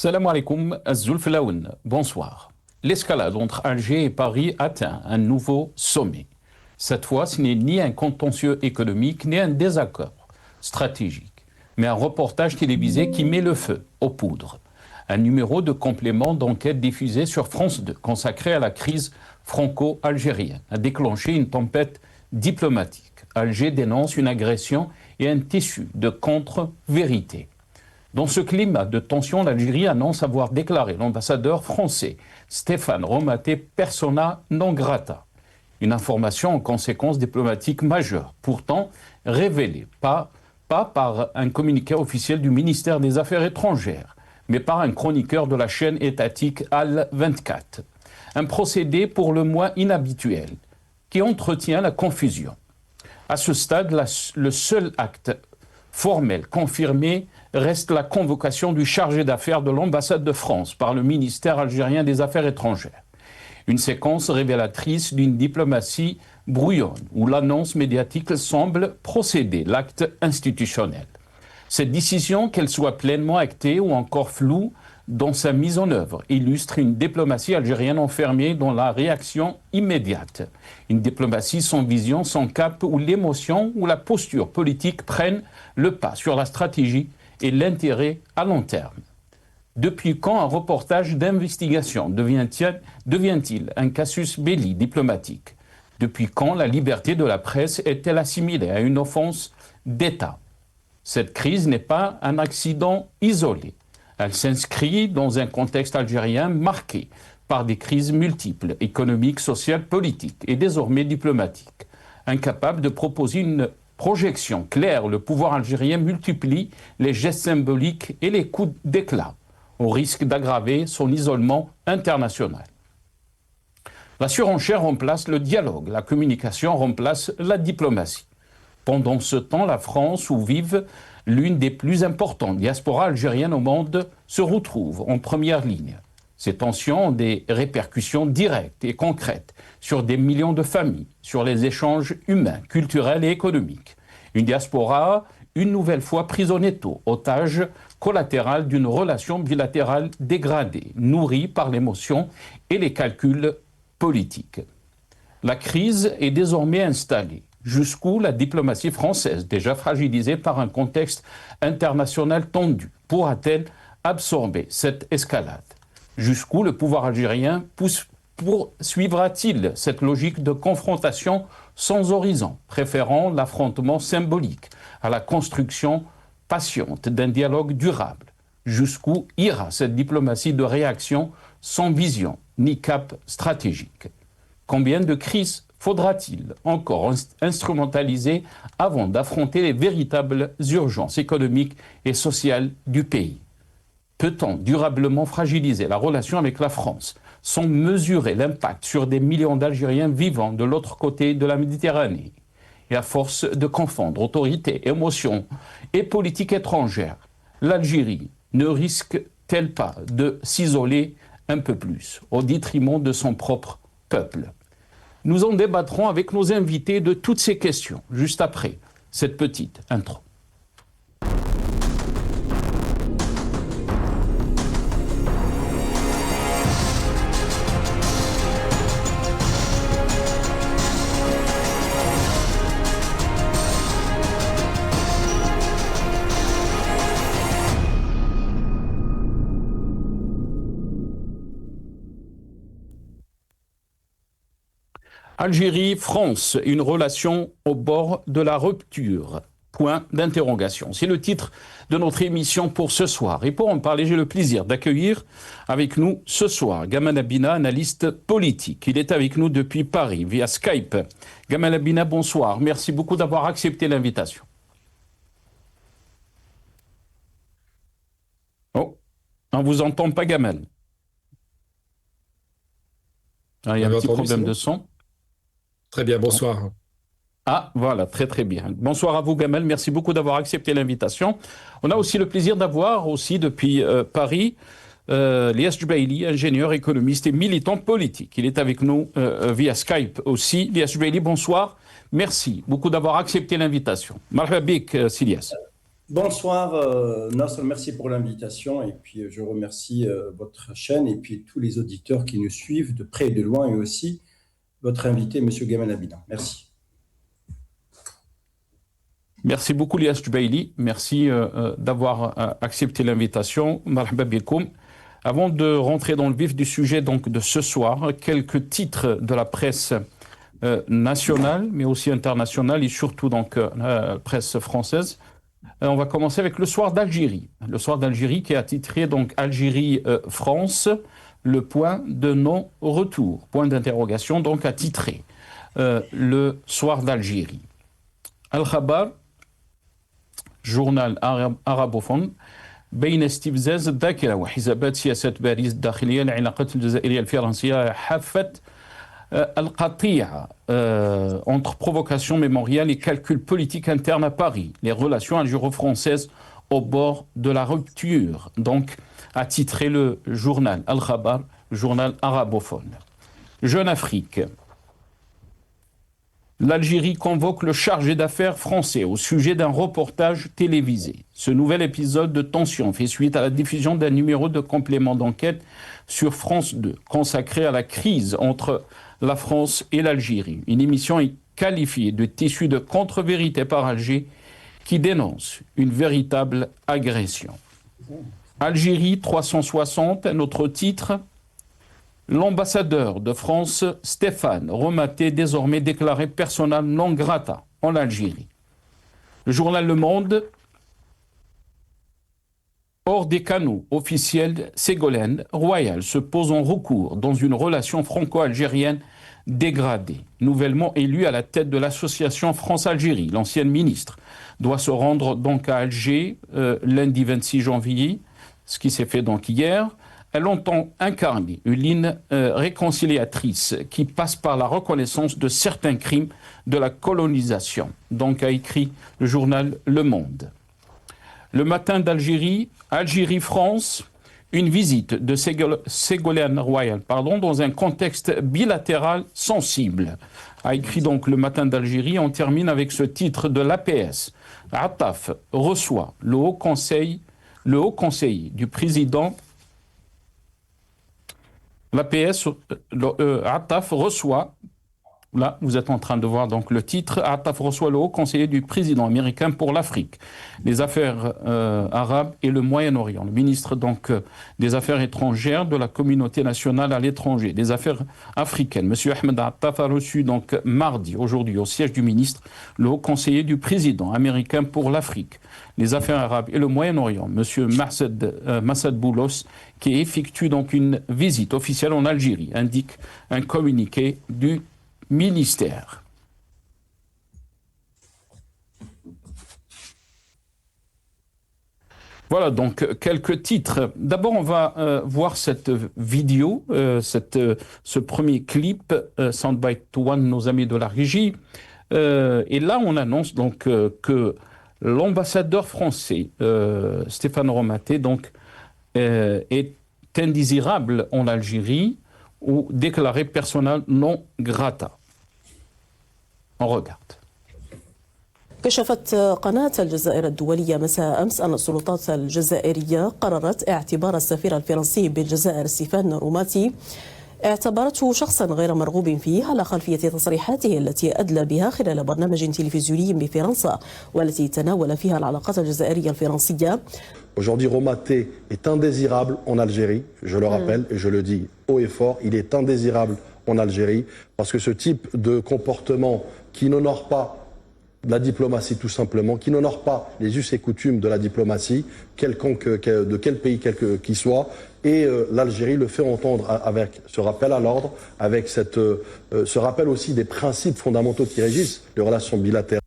Salam alaikum, Zulf Laoun. Bonsoir. L'escalade entre Alger et Paris atteint un nouveau sommet. Cette fois, ce n'est ni un contentieux économique, ni un désaccord stratégique, mais un reportage télévisé qui met le feu aux poudres. Un numéro de complément d'enquête diffusé sur France 2, consacré à la crise franco-algérienne, a déclenché une tempête diplomatique. Alger dénonce une agression et un tissu de contre-vérité. Dans ce climat de tension, l'Algérie annonce avoir déclaré l'ambassadeur français Stéphane Romaté persona non grata. Une information en conséquence diplomatique majeure, pourtant révélée pas par un communiqué officiel du ministère des Affaires étrangères, mais par un chroniqueur de la chaîne étatique Al-24. Un procédé pour le moins inhabituel, qui entretient la confusion. À ce stade, le seul acte formel confirmé reste la convocation du chargé d'affaires de l'ambassade de France par le ministère algérien des Affaires étrangères. Une séquence révélatrice d'une diplomatie brouillonne, où l'annonce médiatique semble procéder l'acte institutionnel. Cette décision, qu'elle soit pleinement actée ou encore floue dans sa mise en œuvre, illustre une diplomatie algérienne enfermée dans la réaction immédiate. Une diplomatie sans vision, sans cap, où l'émotion ou la posture politique prennent le pas sur la stratégie et l'intérêt à long terme. Depuis quand un reportage d'investigation devient-il un casus belli diplomatique? Depuis quand la liberté de la presse est-elle assimilée à une offense d'État? Cette crise n'est pas un accident isolé. Elle s'inscrit dans un contexte algérien marqué par des crises multiples, économiques, sociales, politiques et désormais diplomatiques. Incapable de proposer une projection claire, le pouvoir algérien multiplie les gestes symboliques et les coups d'éclat, au risque d'aggraver son isolement international. La surenchère remplace le dialogue, la communication remplace la diplomatie. Pendant ce temps, la France, où vivent l'une des plus importantes diasporas algériennes au monde, se retrouve en première ligne. Ces tensions ont des répercussions directes et concrètes sur des millions de familles, sur les échanges humains, culturels et économiques. Une diaspora, une nouvelle fois prise en étau, otage collatéral d'une relation bilatérale dégradée, nourrie par l'émotion et les calculs politiques. La crise est désormais installée. Jusqu'où la diplomatie française, déjà fragilisée par un contexte international tendu, pourra-t-elle absorber cette escalade? Jusqu'où le pouvoir algérien poursuivra-t-il cette logique de confrontation sans horizon, préférant l'affrontement symbolique à la construction patiente d'un dialogue durable? Jusqu'où ira cette diplomatie de réaction sans vision ni cap stratégique? Combien de crises faudra-t-il encore instrumentaliser avant d'affronter les véritables urgences économiques et sociales du pays? Peut-on durablement fragiliser la relation avec la France sans mesurer l'impact sur des millions d'Algériens vivant de l'autre côté de la Méditerranée? Et à force de confondre autorité, émotion et politique étrangère, l'Algérie ne risque-t-elle pas de s'isoler un peu plus au détriment de son propre peuple? Nous en débattrons avec nos invités de toutes ces questions, juste après cette petite intro. Algérie-France, une relation au bord de la rupture. Point d'interrogation. C'est le titre de notre émission pour ce soir. Et pour en parler, j'ai le plaisir d'accueillir avec nous ce soir Gamal Abina, analyste politique. Il est avec nous depuis Paris, via Skype. Gamal Abina, bonsoir. Merci beaucoup d'avoir accepté l'invitation. Oh, on ne vous entend pas, Gamal. Ah, il y a un petit problème de son. Très bien, bonsoir. Ah, voilà, très très bien. Bonsoir à vous, Gamal. Merci beaucoup d'avoir accepté l'invitation. On a aussi le plaisir d'avoir aussi depuis Paris Lias Jubaili, ingénieur, économiste et militant politique. Il est avec nous via Skype aussi. Lias Jubaili, bonsoir. Merci beaucoup d'avoir accepté l'invitation. Marhaba bik, Lias. Bonsoir Nasser, merci pour l'invitation et puis je remercie votre chaîne et puis tous les auditeurs qui nous suivent de près et de loin et aussi votre invité, Monsieur Gamal Abidin. Merci. Merci beaucoup, Lias Jubaili. Merci d'avoir accepté l'invitation. Marhaba bikoum. Avant de rentrer dans le vif du sujet donc, de ce soir, quelques titres de la presse nationale, mais aussi internationale et surtout donc, presse française. On va commencer avec le soir d'Algérie. Le soir d'Algérie qui a titré donc Algérie-France, le point de non-retour. Point d'interrogation donc a titré le soir d'Algérie. Al-Khabar, journal arabophone, بين استفزاز الذاكرة وحسابات سياسات باريس الداخلية العلاقات الجزائرية الفرنسية حافت القطيعة entre provocation mémoriale et calcul politique interne à Paris, les relations algéro-françaises au bord de la rupture. Donc, a titré le journal Al-Khabar, journal arabophone. Jeune Afrique. L'Algérie convoque le chargé d'affaires français au sujet d'un reportage télévisé. Ce nouvel épisode de tension fait suite à la diffusion d'un numéro de complément d'enquête sur France 2, consacré à la crise entre la France et l'Algérie. Une émission est qualifiée de tissu de contre-vérité par Alger qui dénonce une véritable agression. Algérie 360, un autre titre. L'ambassadeur de France, Stéphane Romaté, désormais déclaré persona non grata en Algérie. Le journal Le Monde, hors des canaux officiels, Ségolène Royal se pose en recours dans une relation franco-algérienne dégradée. Nouvellement élue à la tête de l'association France-Algérie, l'ancienne ministre doit se rendre donc à Alger lundi 26 janvier, ce qui s'est fait donc hier. Elle entend incarner une ligne réconciliatrice qui passe par la reconnaissance de certains crimes de la colonisation. Donc a écrit le journal Le Monde. Le matin d'Algérie, Algérie-France, une visite de Ségolène Royal, dans un contexte bilatéral sensible. A écrit donc le matin d'Algérie. On termine avec ce titre de l'APS. Attaf reçoit le haut conseiller du président. L'APS, Attaf reçoit, là vous êtes en train de voir donc le titre, Attaf reçoit le haut conseiller du président américain pour l'Afrique, les affaires arabes et le Moyen-Orient. Le ministre donc des Affaires étrangères de la communauté nationale à l'étranger, des Affaires africaines. Monsieur Ahmed Attaf a reçu donc mardi, aujourd'hui, au siège du ministre, le haut conseiller du président américain pour l'Afrique, les affaires arabes et le Moyen-Orient, monsieur Massad Boulos, qui effectue donc une visite officielle en Algérie, indique un communiqué du ministère. Voilà donc quelques titres. D'abord, on va voir cette vidéo, ce premier clip, Soundbite One, nos amis de la régie. Et là, on annonce donc que l'ambassadeur français, Stéphane Romaté, donc, est indésirable en Algérie ou déclaré persona non grata. On regarde. كشفت قناة الجزائر الدولية مساء أمس أن السلطات الجزائرية قررت اعتبار السفير الفرنسي بالجزائر ستيفان روماتي اعتبرته شخصا غير مرغوب فيه على خلفية تصريحاته التي أدلى بها خلال برنامج تلفزيوني بفرنسا والتي تناول فيها العلاقات الجزائرية الفرنسية. Aujourd'hui, Romaté est indésirable en Algérie, je le rappelle et je le dis haut et fort, il est indésirable en Algérie parce que ce type de comportement qui n'honore pas la diplomatie tout simplement, qui n'honore pas les us et coutumes de la diplomatie, de quel pays qu'il soit, et l'Algérie le fait entendre avec ce rappel à l'ordre, avec ce rappel aussi des principes fondamentaux qui régissent les relations bilatérales.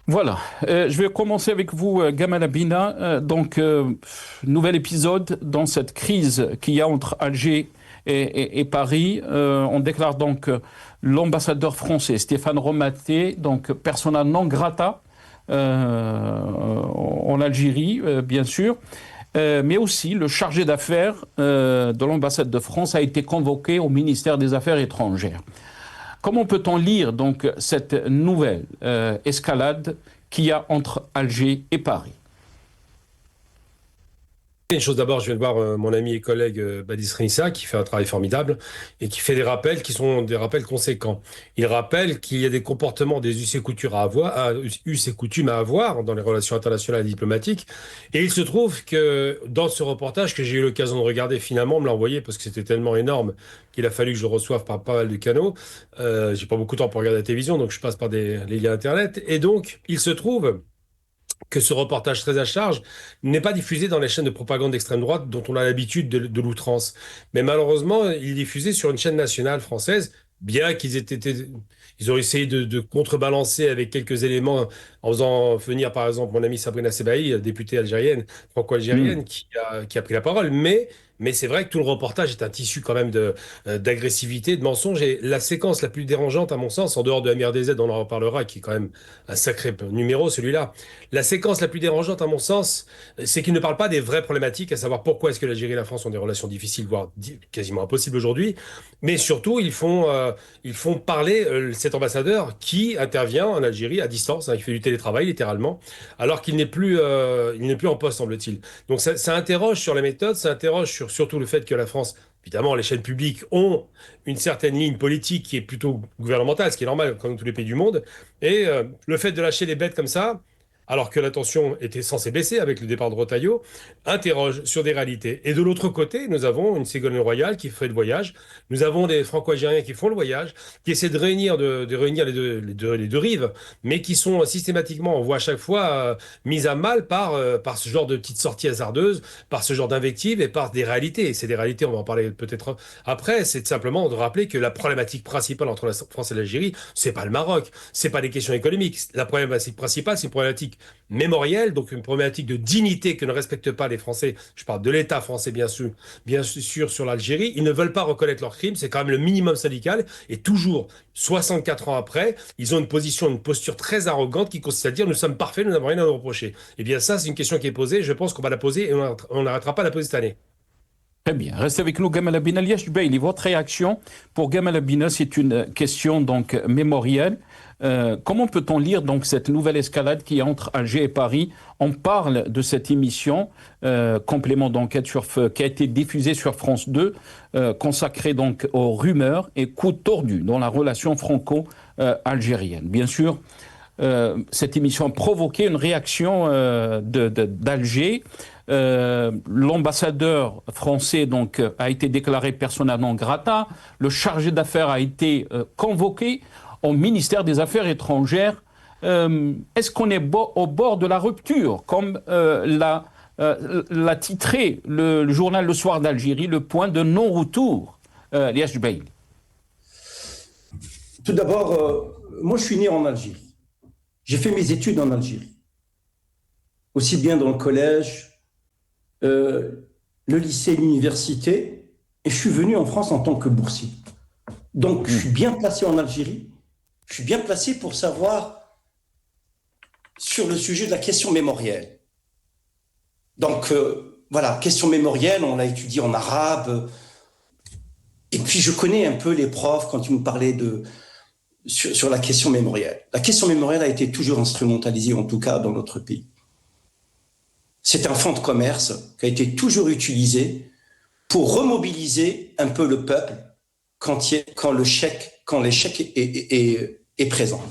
Voilà, je vais commencer avec vous, Gamal Abina. Nouvel épisode dans cette crise qu'il y a entre Alger et Paris. On déclare donc l'ambassadeur français, Stéphane Romaté, donc persona non grata en Algérie, bien sûr. Mais aussi, le chargé d'affaires de l'ambassade de France a été convoqué au ministère des Affaires étrangères. Comment peut-on lire donc cette nouvelle escalade qu'il y a entre Alger et Paris. Une chose d'abord, je viens de voir mon ami et collègue Badis Renissa qui fait un travail formidable et qui fait des rappels qui sont des rappels conséquents. Il rappelle qu'il y a des comportements, des us et coutumes à avoir dans les relations internationales et diplomatiques. Et il se trouve que dans ce reportage que j'ai eu l'occasion de regarder, finalement, on me l'a envoyé parce que c'était tellement énorme qu'il a fallu que je le reçoive par pas mal de canaux. J'ai pas beaucoup de temps pour regarder la télévision, donc je passe par les liens Internet. Et donc, il se trouve que ce reportage très à charge n'est pas diffusé dans les chaînes de propagande d'extrême droite dont on a l'habitude de l'outrance. Mais malheureusement, il est diffusé sur une chaîne nationale française, bien ils ont essayé de contrebalancer avec quelques éléments en faisant venir, par exemple, mon amie Sabrina Sebaï, députée algérienne, franco-algérienne, qui a pris la parole. Mais c'est vrai que tout le reportage est un tissu quand même d'agressivité, de mensonges. Et la séquence la plus dérangeante, à mon sens, en dehors de MRDZ, on en reparlera, qui est quand même un sacré numéro, celui-là. La séquence la plus dérangeante, à mon sens, c'est qu'il ne parle pas des vraies problématiques, à savoir pourquoi est-ce que l'Algérie et la France ont des relations difficiles, voire quasiment impossibles aujourd'hui. Mais surtout, ils font parler cet ambassadeur qui intervient en Algérie à distance, hein, il fait du télétravail littéralement, alors qu'il n'est plus en poste, semble-t-il. Donc ça interroge sur la méthode, ça interroge sur surtout le fait que la France, évidemment, les chaînes publiques ont une certaine ligne politique qui est plutôt gouvernementale, ce qui est normal comme dans tous les pays du monde. Et le fait de lâcher les bêtes comme ça, alors que la tension était censée baisser avec le départ de Retailleau, interroge sur des réalités. Et de l'autre côté, nous avons une Ségolène Royal qui fait le voyage, nous avons des Franco-Algériens qui font le voyage, qui essaient de réunir les deux rives, mais qui sont systématiquement, on voit à chaque fois, mises à mal par ce genre de petites sorties hasardeuses, par ce genre d'invectives et par des réalités. Et c'est des réalités, on va en parler peut-être après, c'est simplement de rappeler que la problématique principale entre la France et l'Algérie, c'est pas le Maroc, c'est pas les questions économiques. La problématique principale, c'est une problématique mémorielle, donc une problématique de dignité que ne respectent pas les Français. Je parle de l'État français, bien sûr, sur l'Algérie. Ils ne veulent pas reconnaître leurs crimes, c'est quand même le minimum syndical. Et toujours, 64 ans après, ils ont une posture très arrogante qui consiste à dire nous sommes parfaits, nous n'avons rien à nous reprocher. Eh bien, ça, c'est une question qui est posée. Je pense qu'on va la poser et on n'arrêtera pas de la poser cette année. Très bien. Restez avec nous, Gamal Abina. Liège Beyli, votre réaction pour Gamal Abina, c'est une question donc mémorielle. Comment peut-on lire donc cette nouvelle escalade qui est entre Alger et Paris? On parle de cette émission complément d'enquête qui a été diffusée sur France 2, consacrée donc aux rumeurs et coups tordus dans la relation franco-algérienne. Bien sûr, cette émission a provoqué une réaction d'Alger. L'ambassadeur français donc a été déclaré persona non grata. Le chargé d'affaires a été convoqué au ministère des Affaires étrangères. Est-ce qu'on est au bord de la rupture, comme l'a titré le journal Le Soir d'Algérie, le point de non-retour? Liège Beyli. Tout d'abord, moi je suis né en Algérie. J'ai fait mes études en Algérie, aussi bien dans le collège, le lycée, l'université, et je suis venu en France en tant que boursier. Donc je suis bien placé en Algérie. Je suis bien placé pour savoir sur le sujet de la question mémorielle. Donc, voilà, question mémorielle, on l'a étudiée en arabe. Et puis, je connais un peu les profs quand ils nous parlaient sur la question mémorielle. La question mémorielle a été toujours instrumentalisée, en tout cas dans notre pays. C'est un fonds de commerce qui a été toujours utilisé pour remobiliser un peu le peuple quand l'échec est présent.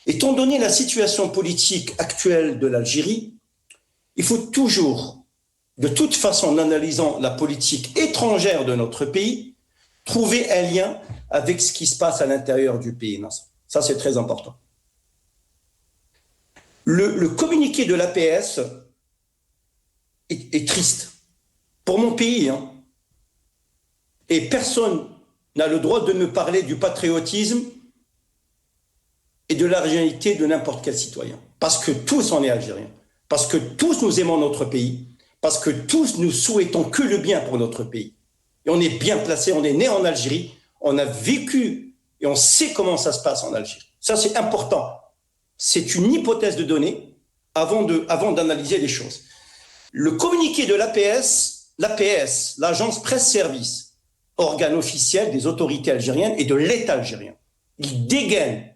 Étant donné la situation politique actuelle de l'Algérie, il faut toujours, de toute façon, en analysant la politique étrangère de notre pays, trouver un lien avec ce qui se passe à l'intérieur du pays. Ça, c'est très important. Le communiqué de l'APS est triste. Pour mon pays, hein. Et personne n'a le droit de me parler du patriotisme et de l'algérienité de n'importe quel citoyen. Parce que tous on est algériens. Parce que tous nous aimons notre pays. Parce que tous nous souhaitons que le bien pour notre pays. Et on est bien placé, on est né en Algérie, on a vécu et on sait comment ça se passe en Algérie. Ça, c'est important. C'est une hypothèse de données avant d'analyser les choses. Le communiqué de l'APS, l'agence presse-service, organe officiel des autorités algériennes et de l'État algérien, il dégaine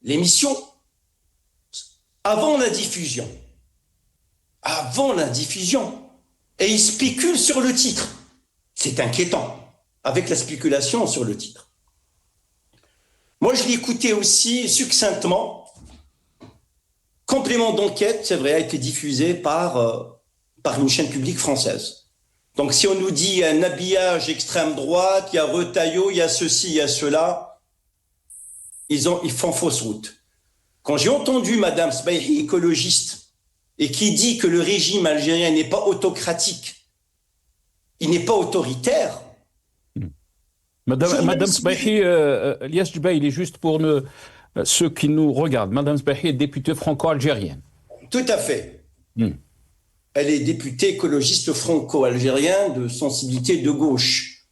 l'émission avant la diffusion. Avant la diffusion. Et ils spéculent sur le titre. C'est inquiétant, avec la spéculation sur le titre. Moi, je l'ai écouté aussi succinctement. Complément d'enquête, c'est vrai, a été diffusé par une chaîne publique française. Donc, si on nous dit un habillage extrême droite, il y a Retailleau, il y a ceci, il y a cela, ils font fausse route. Quand j'ai entendu Madame Sbaihi, écologiste, et qui dit que le régime algérien n'est pas autocratique, il n'est pas autoritaire. Madame Sbaihi, Elias Djbaï, il est juste pour ceux qui nous regardent. Madame Sbaihi est députée franco-algérienne. Tout à fait. Elle est députée écologiste franco-algérienne de sensibilité de gauche.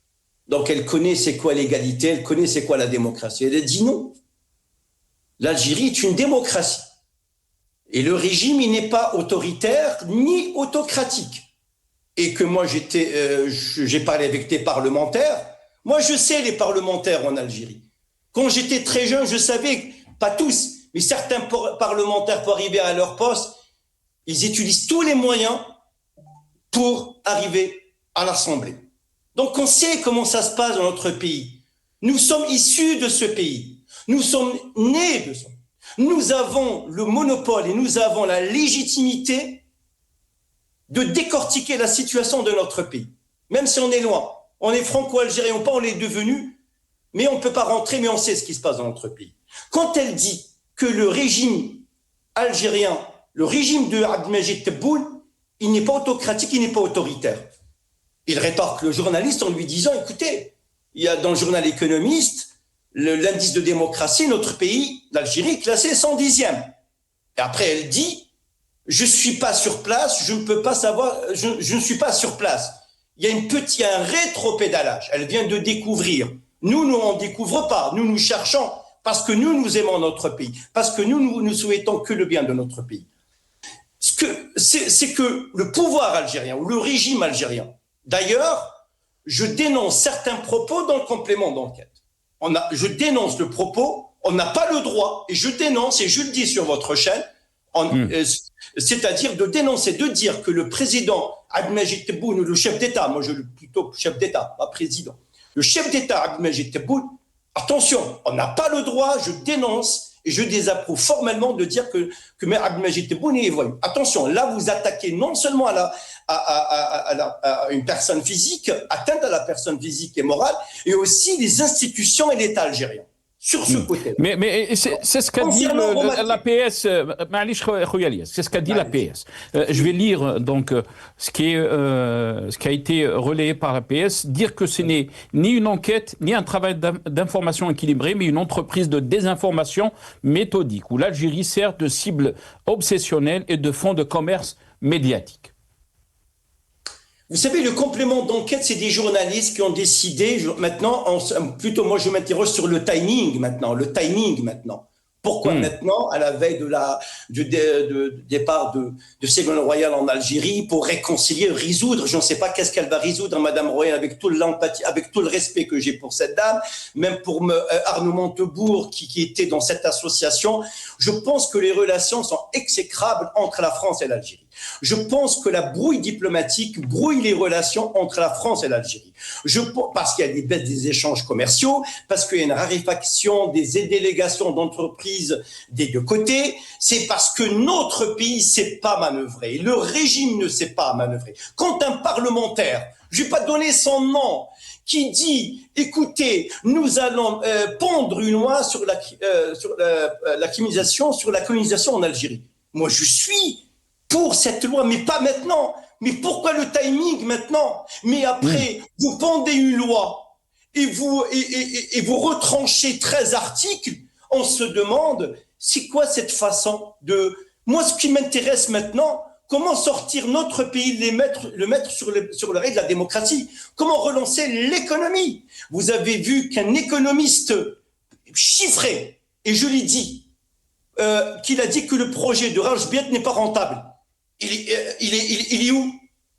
Donc elle connaît c'est quoi l'égalité, elle connaît c'est quoi la démocratie. Elle a dit non. L'Algérie est une démocratie. Et le régime, il n'est pas autoritaire ni autocratique. Et que moi, j'ai parlé avec des parlementaires. Moi, je sais les parlementaires en Algérie. Quand j'étais très jeune, je savais, pas tous, mais certains parlementaires, pour arriver à leur poste, ils utilisent tous les moyens pour arriver à l'Assemblée. Donc, on sait comment ça se passe dans notre pays. Nous sommes issus de ce pays. Nous sommes nés de ce pays. Nous avons le monopole et nous avons la légitimité de décortiquer la situation de notre pays. Même si on est loin, on est franco-algérien ou pas, on l'est devenu, mais on ne peut pas rentrer, mais on sait ce qui se passe dans notre pays. Quand elle dit que le régime algérien, le régime de Abdelmajid Tebboune, il n'est pas autocratique, il n'est pas autoritaire. Il rétorque le journaliste en lui disant, écoutez, il y a dans le journal économiste, l'indice de démocratie, notre pays, l'Algérie, classé 110e. Et après, elle dit, je ne suis pas sur place, je ne peux pas savoir, je ne suis pas sur place. Il y a un rétropédalage. Elle vient de découvrir. Nous, on ne découvre pas. Nous cherchons parce que nous aimons notre pays, parce que nous souhaitons que le bien de notre pays. C'est que le pouvoir algérien ou le régime algérien, d'ailleurs, je dénonce certains propos dans le complément d'enquête. Je dénonce le propos, on n'a pas le droit, et je dénonce, et je le dis sur votre chaîne, c'est-à-dire de dénoncer, de dire que le président Abdelmajid Tebboune, le chef d'État, moi je le plutôt chef d'État, pas président, le chef d'État Abdelmajid Tebboune, attention, on n'a pas le droit, je dénonce et je désapprouve formellement de dire que Abdelmajid Tebboune est voyou. Attention, là vous attaquez non seulement à une personne physique, atteinte à la personne physique et morale, et aussi les institutions et l'État algérien. Sur ce côté. Mais c'est ce qu'a dit l'APS. C'est ce qu'a dit l'APS. Je vais lire donc ce qui a été relayé par l'APS, dire que ce n'est ni une enquête, ni un travail d'information équilibré, mais une entreprise de désinformation méthodique, où l'Algérie sert de cible obsessionnelle et de fonds de commerce médiatique. Vous savez, le complément d'enquête, c'est des journalistes qui ont décidé, maintenant, plutôt moi je m'interroge sur le timing maintenant. Pourquoi maintenant, à la veille du départ de Ségolène Royal en Algérie, pour réconcilier, résoudre, je ne sais pas qu'est-ce qu'elle va résoudre, Madame Royal, avec toute l'empathie, avec tout le respect que j'ai pour cette dame, même pour Arnaud Montebourg qui était dans cette association. Je pense que les relations sont exécrables entre la France et l'Algérie. Je pense que la brouille diplomatique brouille les relations entre la France et l'Algérie. Parce qu'il y a des baisses des échanges commerciaux, parce qu'il y a une raréfaction des délégations d'entreprises des deux côtés. C'est parce que notre pays ne sait pas manœuvrer. Le régime ne sait pas manœuvrer. Quand un parlementaire, je ne vais pas donner son nom, qui dit, écoutez, nous allons pondre une loi sur la colonisation en Algérie. Moi, je suis pour cette loi, mais pas maintenant. Mais pourquoi le timing maintenant? Mais après, vous pendez une loi et vous retranchez 13 articles. On se demande, c'est quoi cette façon de... Moi, ce qui m'intéresse maintenant, comment sortir notre pays, le mettre sur le rail de la démocratie? Comment relancer l'économie? Vous avez vu qu'un économiste chiffré, et je l'ai dit, qu'il a dit que le projet de Rajbiat n'est pas rentable. Il est où?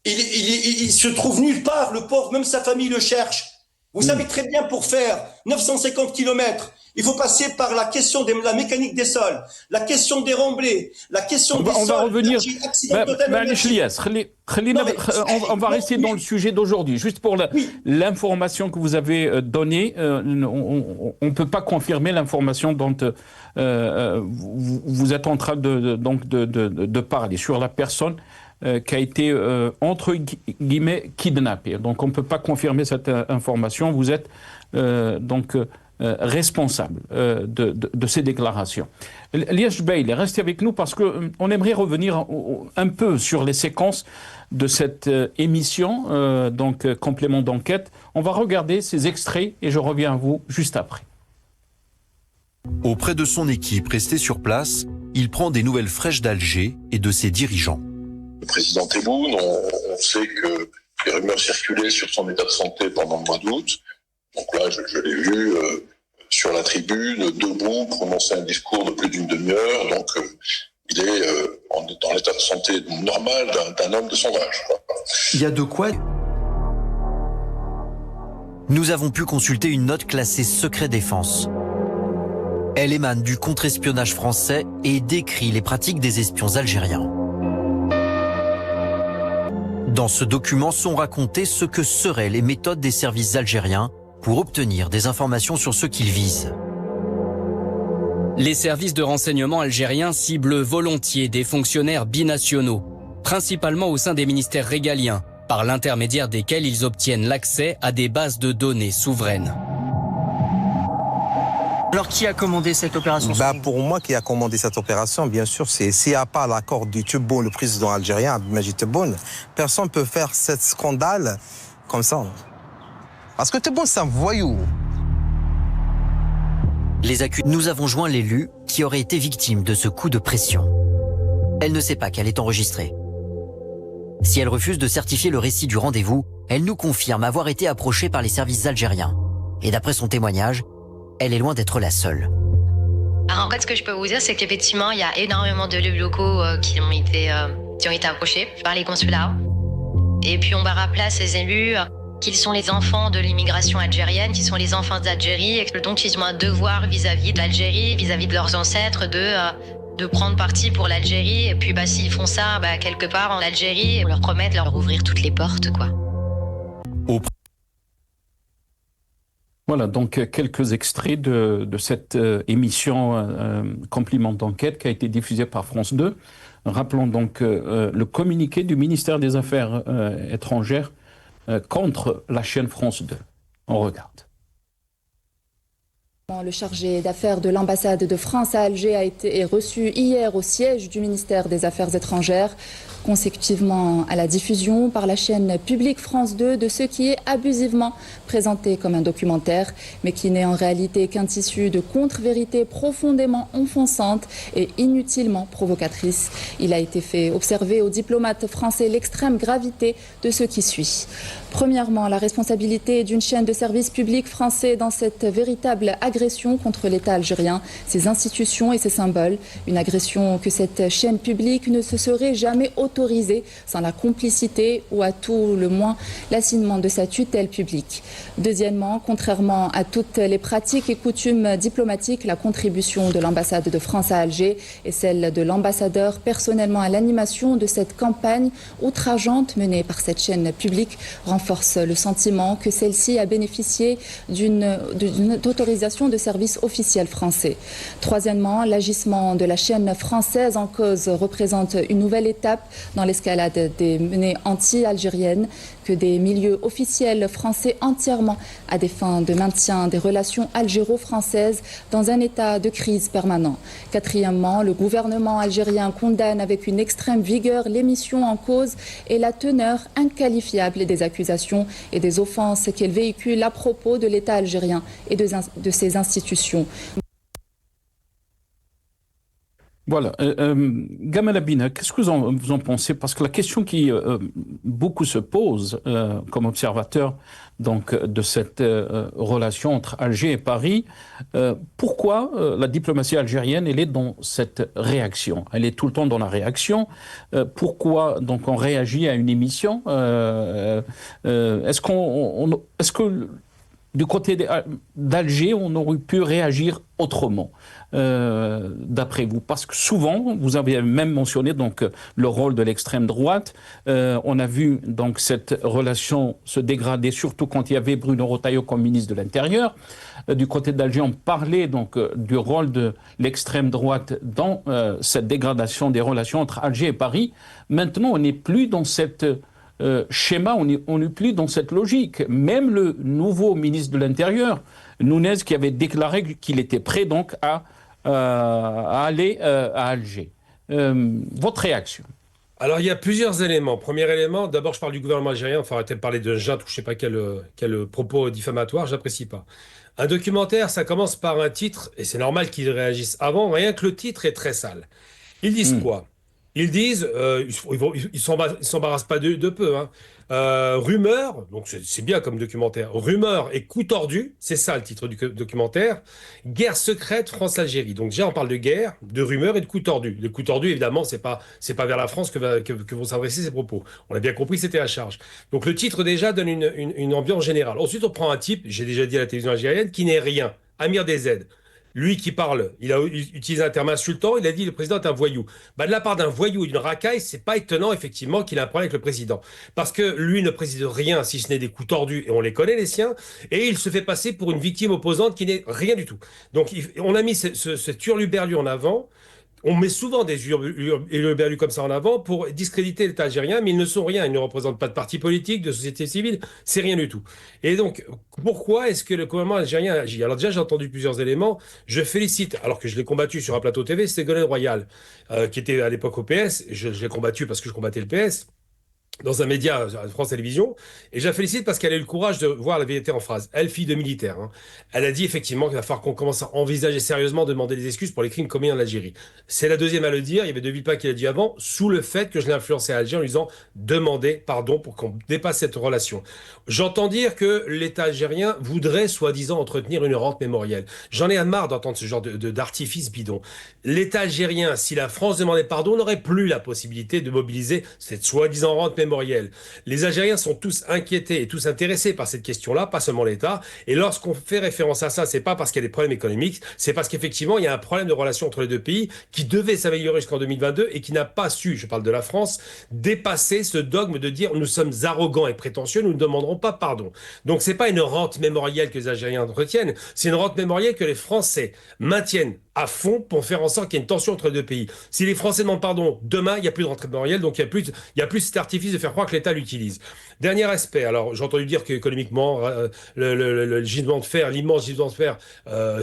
Il se trouve nulle part, le pauvre, même sa famille le cherche. Vous savez très bien, pour faire 950 km, Il faut passer par la question de la mécanique des sols, la question des remblais, la question des sols. On va revenir. On va rester dans le sujet d'aujourd'hui. Juste pour l'information que vous avez donnée, on ne peut pas confirmer l'information dont vous êtes en train de parler sur la personne qui a été, entre guillemets, kidnappée. Donc on ne peut pas confirmer cette information. Vous êtes responsable de ces déclarations. Liège Bey, restez avec nous parce qu'on aimerait revenir un peu sur les séquences de cette émission, complément d'enquête. On va regarder ces extraits et je reviens à vous juste après. Auprès de son équipe restée sur place, il prend des nouvelles fraîches d'Alger et de ses dirigeants. Le président Tebboune, on sait que les rumeurs circulaient sur son état de santé pendant le mois d'août. Donc là, je l'ai vu sur la tribune, debout, prononcer un discours de plus d'une demi-heure. Donc il est dans l'état de santé normal d'un homme de son âge. Il y a de quoi. Nous avons pu consulter une note classée secret défense. Elle émane du contre-espionnage français et décrit les pratiques des espions algériens. Dans ce document sont racontées ce que seraient les méthodes des services algériens pour obtenir des informations sur ceux qu'ils visent. Les services de renseignement algériens ciblent volontiers des fonctionnaires binationaux, principalement au sein des ministères régaliens, par l'intermédiaire desquels ils obtiennent l'accès à des bases de données souveraines. Alors qui a commandé cette opération? Pour moi, qui a commandé cette opération, bien sûr, s'il n'y a pas l'accord du Tebboune, le président algérien, Abdelmajid Tebboune, personne ne peut faire ce scandale comme ça. Parce que Tebboune, c'est un voyou. Nous avons joint l'élu qui aurait été victime de ce coup de pression. Elle ne sait pas qu'elle est enregistrée. Si elle refuse de certifier le récit du rendez-vous, elle nous confirme avoir été approchée par les services algériens. Et d'après son témoignage, elle est loin d'être la seule. En fait, ce que je peux vous dire, c'est qu'effectivement, il y a énormément d'élus locaux qui ont été approchés par les consulats. Et puis, on va rappeler à ces élus qu'ils sont les enfants de l'immigration algérienne, qui sont les enfants d'Algérie, et donc ils ont un devoir vis-à-vis de l'Algérie, vis-à-vis de leurs ancêtres, de prendre parti pour l'Algérie. Et puis, s'ils font ça, quelque part en Algérie, on leur promet de leur ouvrir toutes les portes, quoi. Voilà, donc quelques extraits de cette émission Compliment d'enquête qui a été diffusée par France 2. Rappelons donc le communiqué du ministère des Affaires étrangères contre la chaîne France 2. On regarde. Le chargé d'affaires de l'ambassade de France à Alger est reçu hier au siège du ministère des Affaires étrangères, consécutivement à la diffusion par la chaîne publique France 2 de ce qui est abusivement présenté comme un documentaire, mais qui n'est en réalité qu'un tissu de contre-vérités profondément enfonçantes et inutilement provocatrices. Il a été fait observer aux diplomates français l'extrême gravité de ce qui suit. Premièrement, la responsabilité d'une chaîne de services publics français dans cette véritable agression contre l'État algérien, ses institutions et ses symboles. Une agression que cette chaîne publique ne se serait jamais autorisée sans la complicité ou à tout le moins l'assignement de sa tutelle publique. Deuxièmement, contrairement à toutes les pratiques et coutumes diplomatiques, la contribution de l'ambassade de France à Alger et celle de l'ambassadeur personnellement à l'animation de cette campagne outrageante menée par cette chaîne publique renforce le sentiment que celle-ci a bénéficié d'une autorisation de service officiel français. Troisièmement, l'agissement de la chaîne française en cause représente une nouvelle étape dans l'escalade des menées anti-algériennes que des milieux officiels français entièrement à des fins de maintien des relations algéro-françaises dans un état de crise permanent. Quatrièmement, le gouvernement algérien condamne avec une extrême vigueur l'émission en cause et la teneur inqualifiable des accusations et des offenses qu'elle véhicule à propos de l'État algérien et de ses institutions. Voilà. Gamal Abina, qu'est-ce que vous en pensez? Parce que la question qui beaucoup se pose comme observateur donc, de cette relation entre Alger et Paris, pourquoi la diplomatie algérienne elle est dans cette réaction? Elle est tout le temps dans la réaction. Pourquoi donc on réagit à une émission? Est-ce que du côté d'Alger, on aurait pu réagir autrement, d'après vous? Parce que souvent, vous avez même mentionné donc, le rôle de l'extrême droite. On a vu donc, cette relation se dégrader, surtout quand il y avait Bruno Retailleau comme ministre de l'Intérieur. Du côté d'Alger, on parlait donc, du rôle de l'extrême droite dans cette dégradation des relations entre Alger et Paris. Maintenant, on n'est plus dans cette schéma, on n'est plus dans cette logique. Même le nouveau ministre de l'Intérieur, Nunez, qui avait déclaré qu'il était prêt donc à aller à Alger. Votre réaction? Alors, il y a plusieurs éléments. Premier élément, d'abord, je parle du gouvernement algérien. Enfin, arrêtez de parler de junte ou je ne sais pas quel propos diffamatoire, j'apprécie pas. Un documentaire, ça commence par un titre, et c'est normal qu'ils réagissent avant, rien que le titre est très sale. Ils disent quoi? Ils disent, ils s'embarrassent pas de peu, hein. Rumeur, donc c'est bien comme documentaire, rumeur et coup tordu, c'est ça le titre du documentaire, guerre secrète France-Algérie. Donc déjà on parle de guerre, de rumeur et de coup tordu. Le coup tordu évidemment c'est pas vers la France que vont s'adresser ces propos. On a bien compris que c'était à charge. Donc le titre déjà donne une ambiance générale. Ensuite on prend un type, j'ai déjà dit à la télévision algérienne, qui n'est rien, Amir DZ. Lui qui parle, il a utilisé un terme insultant, il a dit le président est un voyou. Bah, de la part d'un voyou et d'une racaille, c'est pas étonnant effectivement qu'il a un problème avec le président. Parce que lui ne préside rien si ce n'est des coups tordus, et on les connaît les siens, et il se fait passer pour une victime opposante qui n'est rien du tout. Donc on a mis cet hurluberlu en avant. On met souvent des hurluberlus comme ça en avant pour discréditer l'État algérien, mais ils ne sont rien. Ils ne représentent pas de parti politique, de société civile, c'est rien du tout. Et donc, pourquoi est-ce que le gouvernement algérien agit? Alors déjà, j'ai entendu plusieurs éléments. Je félicite, alors que je l'ai combattu sur un plateau TV, Ségolène Royal, qui était à l'époque au PS. Je l'ai combattu parce que je combattais le PS. Dans un média, France Télévisions, et je la félicite parce qu'elle a eu le courage de voir la vérité en phrase. Elle, fille de militaire, hein. Elle a dit effectivement qu'il va falloir qu'on commence à envisager sérieusement de demander des excuses pour les crimes commis en Algérie. C'est la deuxième à le dire, il y avait De Villepin qui l'a dit avant, sous le fait que je l'ai influencé à Alger en lui disant « Demandez pardon pour qu'on dépasse cette relation ». J'entends dire que l'État algérien voudrait soi-disant entretenir une rente mémorielle. J'en ai marre d'entendre ce genre d'artifice bidon. L'État algérien, si la France demandait pardon, n'aurait plus la possibilité de mobiliser cette soi-disant rente mémorielle. Les Algériens sont tous inquiétés et tous intéressés par cette question-là, pas seulement l'État. Et lorsqu'on fait référence à ça, c'est pas parce qu'il y a des problèmes économiques, c'est parce qu'effectivement, il y a un problème de relation entre les deux pays qui devait s'améliorer jusqu'en 2022 et qui n'a pas su, je parle de la France, dépasser ce dogme de dire nous sommes arrogants et prétentieux, nous ne demanderons pas pardon. Donc c'est pas une rente mémorielle que les Algériens retiennent, c'est une rente mémorielle que les Français maintiennent à fond pour faire en sorte qu'il y ait une tension entre les deux pays. Si les Français demandent pardon, demain, il n'y a plus de rentrée mémorielle, donc il n'y a plus cet artifice de faire croire que l'État l'utilise. Dernier aspect, alors j'ai entendu dire qu'économiquement, le gisement de fer, l'immense gisement de fer,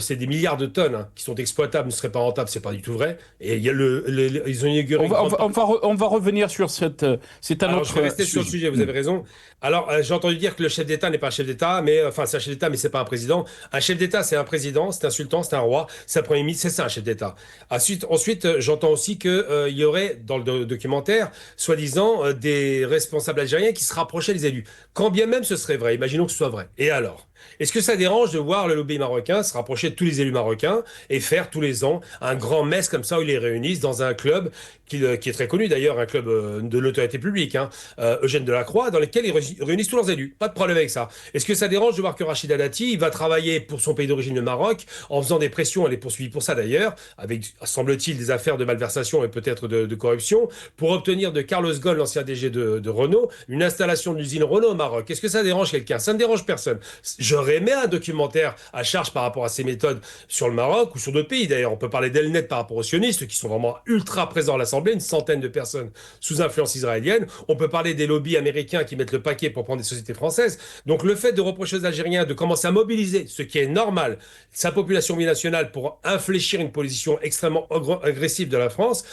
c'est des milliards de tonnes qui sont exploitables, ne seraient pas rentables, c'est pas du tout vrai. Et il y a ils ont inauguré... On va revenir sur cette... c'est un autre je vais rester sur le sujet, vous avez raison. Alors, j'ai entendu dire que le chef d'État n'est pas un chef d'État, mais enfin, c'est un chef d'État, mais c'est pas un président. Un chef d'État, c'est un président, c'est un sultan, c'est un roi, c'est un premier ministre, c'est ça, un chef d'État. Ensuite, j'entends aussi qu'il y aurait, dans le documentaire, soi-disant, des responsables algériens qui se rapprochaient des élus. Quand bien même ce serait vrai, imaginons que ce soit vrai. Et alors ? Est-ce que ça dérange de voir le lobby marocain se rapprocher de tous les élus marocains et faire tous les ans un grand messe comme ça où ils les réunissent dans un club qui est très connu d'ailleurs, un club de l'autorité publique, Eugène Delacroix, dans lequel ils réunissent tous leurs élus. Pas de problème avec ça. Est-ce que ça dérange de voir que Rachida Dati, il va travailler pour son pays d'origine, le Maroc, en faisant des pressions, elle est poursuivie pour ça d'ailleurs, avec, semble-t-il, des affaires de malversation et peut-être de corruption, pour obtenir de Carlos Ghosn, l'ancien DG de Renault, une installation de l'usine Renault au Maroc. Est-ce que ça dérange quelqu'un? Ça ne dérange personne. J'aurais aimé un documentaire à charge par rapport à ces méthodes sur le Maroc ou sur d'autres pays. D'ailleurs, on peut parler d'Elnet par rapport aux sionistes qui sont vraiment ultra présents à l'Assemblée, une centaine de personnes sous influence israélienne. On peut parler des lobbies américains qui mettent le paquet pour prendre des sociétés françaises. Donc le fait de reprocher aux Algériens de commencer à mobiliser, ce qui est normal, sa population binationale pour infléchir une position extrêmement agressive de la France,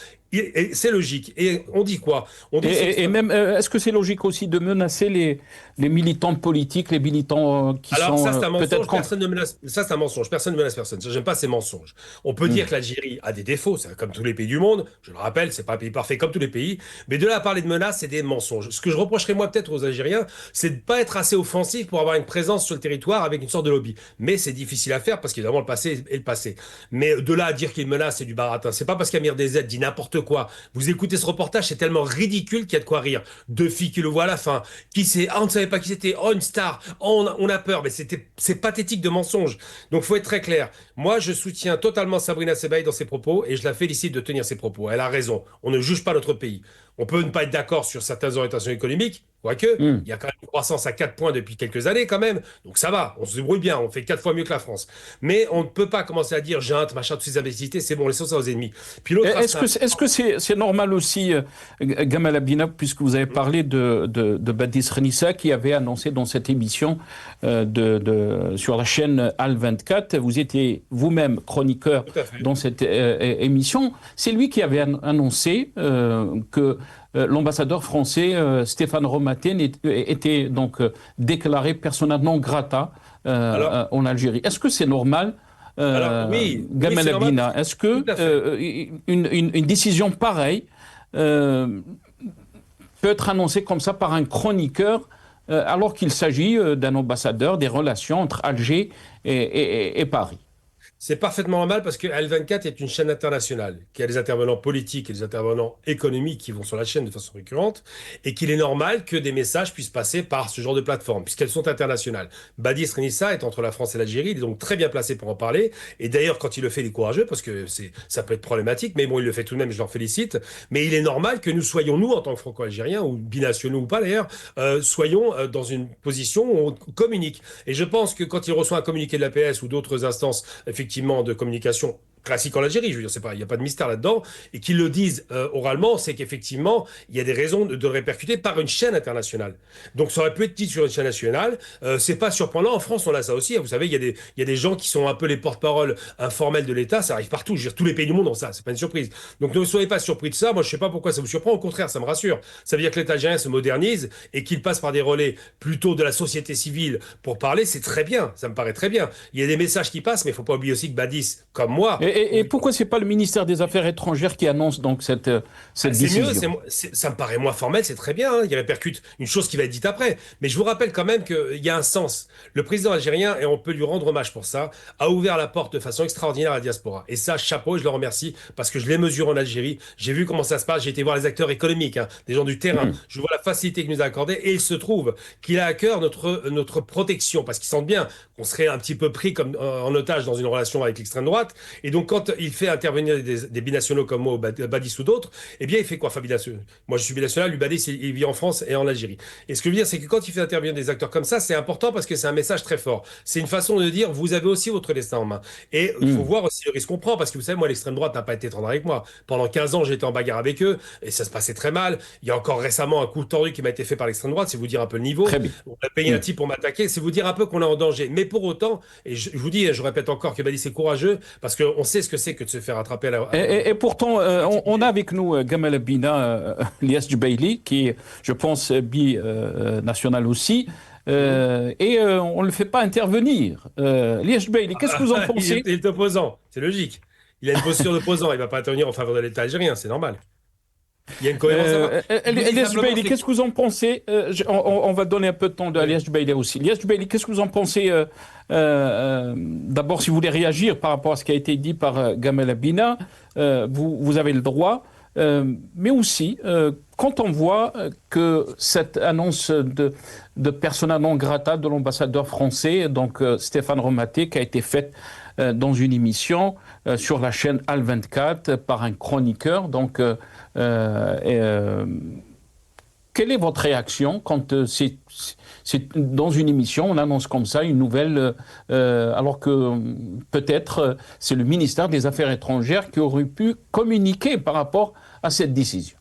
c'est logique. Et on dit quoi? On dit et même, est-ce que c'est logique aussi de menacer les militants politiques, les militants qui Alors, sont ça, c'est un mensonge. peut-être Personne ne menace. Ça, c'est un mensonge. Personne ne menace personne. J'aime pas ces mensonges. On peut dire que l'Algérie a des défauts, c'est comme tous les pays du monde. Je le rappelle, c'est pas un pays parfait comme tous les pays. Mais de là à parler de menaces, c'est des mensonges. Ce que je reprocherais moi peut-être aux Algériens, c'est de pas être assez offensif pour avoir une présence sur le territoire avec une sorte de lobby. Mais c'est difficile à faire parce qu'évidemment le passé est le passé. Mais de là à dire qu'ils menacent, c'est du baratin. C'est pas parce qu'Amir DZ dit n'importe quoi. Vous écoutez ce reportage, c'est tellement ridicule qu'il y a de quoi rire. 2 filles qui le voient à la fin. Qui c'est? Ah, on ne savait pas qui c'était. Oh, une star. Oh, on a peur. Mais c'est pathétique de mensonge. Donc, faut être très clair. Moi, je soutiens totalement Sabrina Sebaï dans ses propos et je la félicite de tenir ses propos. Elle a raison. On ne juge pas notre pays. On peut ne pas être d'accord sur certaines orientations économiques, quoique, il y a quand même une croissance à 4 points depuis quelques années quand même, donc ça va, on se débrouille bien, on fait 4 fois mieux que la France. Mais on ne peut pas commencer à dire junte, machin, toutes ces imbécilités, c'est bon, laissons ça aux ennemis. Puis l'autre, est-ce que c'est normal aussi, Gamal Abina, puisque vous avez parlé de Badis Renissa qui avait annoncé dans cette émission sur la chaîne Al24, vous étiez vous-même chroniqueur dans cette émission, c'est lui qui avait annoncé que l'ambassadeur français Stéphane Romaté était donc déclaré persona non grata en Algérie. Est-ce que c'est normal, Gamal Abina? Est-ce que une décision pareille peut être annoncée comme ça par un chroniqueur alors qu'il s'agit d'un ambassadeur, des relations entre Alger et Paris? C'est parfaitement normal parce que L24 est une chaîne internationale qui a des intervenants politiques et des intervenants économiques qui vont sur la chaîne de façon récurrente et qu'il est normal que des messages puissent passer par ce genre de plateforme puisqu'elles sont internationales. Badis Renissa est entre la France et l'Algérie, il est donc très bien placé pour en parler et d'ailleurs quand il le fait il est courageux parce que ça peut être problématique mais bon il le fait tout de même, je l'en félicite, mais il est normal que nous soyons nous en tant que franco-algériens ou binationaux ou pas d'ailleurs, soyons dans une position où on communique et je pense que quand il reçoit un communiqué de l'APS ou d'autres instances effectivement de communication classique en Algérie, je veux dire, il n'y a pas de mystère là-dedans, et qu'ils le disent oralement, c'est qu'effectivement, il y a des raisons de le répercuter par une chaîne internationale. Donc ça aurait pu être dit sur une chaîne nationale, c'est pas surprenant, en France on a ça aussi, vous savez, il y a des gens qui sont un peu les porte-parole informels de l'État, ça arrive partout, je veux dire, tous les pays du monde ont ça, c'est pas une surprise. Donc ne soyez pas surpris de ça, moi je sais pas pourquoi ça vous surprend, au contraire, ça me rassure. Ça veut dire que l'État algérien se modernise, et qu'il passe par des relais plutôt de la société civile pour parler, c'est très bien, ça me paraît très bien. Il y a des messages qui passent, mais il faut pas oublier aussi que Badis, comme moi... Et pourquoi c'est pas le ministère des Affaires étrangères qui annonce donc cette décision? C'est mieux, ça me paraît moins formel, c'est très bien, hein, il répercute une chose qui va être dite après. Mais je vous rappelle quand même qu'il y a un sens. Le président algérien, et on peut lui rendre hommage pour ça, a ouvert la porte de façon extraordinaire à la diaspora. Et ça, chapeau, je le remercie, parce que je l'ai mesuré en Algérie, j'ai vu comment ça se passe, j'ai été voir les acteurs économiques, hein, des gens du terrain, je vois la facilité qu'il nous a accordée, et il se trouve qu'il a à cœur notre protection, parce qu'il sent bien qu'on serait un petit peu pris comme en otage dans une relation avec l'extrême droite. Et donc quand il fait intervenir des binationaux comme moi, Badis ou d'autres, eh bien il fait quoi, enfin binational. Moi je suis binational, lui Badis il vit en France et en Algérie. Et ce que je veux dire c'est que quand il fait intervenir des acteurs comme ça, c'est important parce que c'est un message très fort. C'est une façon de dire vous avez aussi votre destin en main. Et il faut voir aussi le risque qu'on prend parce que vous savez moi l'extrême droite n'a pas été tendre avec moi. Pendant 15 ans j'étais en bagarre avec eux et ça se passait très mal. Il y a encore récemment un coup tordu qui m'a été fait par l'extrême droite, c'est vous dire un peu le niveau. On a payé un type pour m'attaquer, c'est vous dire un peu qu'on est en danger. Mais pour autant, et je vous dis, je répète encore que Badis est courageux parce qu'on sait ce que c'est que de se faire attraper à la... Et pourtant, on a avec nous Gamal Abina, Lias Jubaili, qui est, je pense, binational aussi, et on ne le fait pas intervenir. Lias Jubaili, qu'est-ce que vous en pensez? Il est opposant, c'est logique. Il a une posture d'opposant, il ne va pas intervenir en faveur de l'État algérien, c'est normal. Il y a une cohérence. Lias Jubaili, qu'est-ce que vous en pensez? On va donner un peu de temps à Lias Jubaili aussi. Lias Jubaili, qu'est-ce que vous en pensez? D'abord, si vous voulez réagir par rapport à ce qui a été dit par Gamal Abina, vous avez le droit. Mais aussi, quand on voit que cette annonce de persona non grata de l'ambassadeur français, donc Stéphane Romaté, qui a été faite dans une émission sur la chaîne Al24 par un chroniqueur, donc quelle est votre réaction quand c'est dans une émission, on annonce comme ça une nouvelle, alors que peut-être c'est le ministère des Affaires étrangères qui aurait pu communiquer par rapport à cette décision?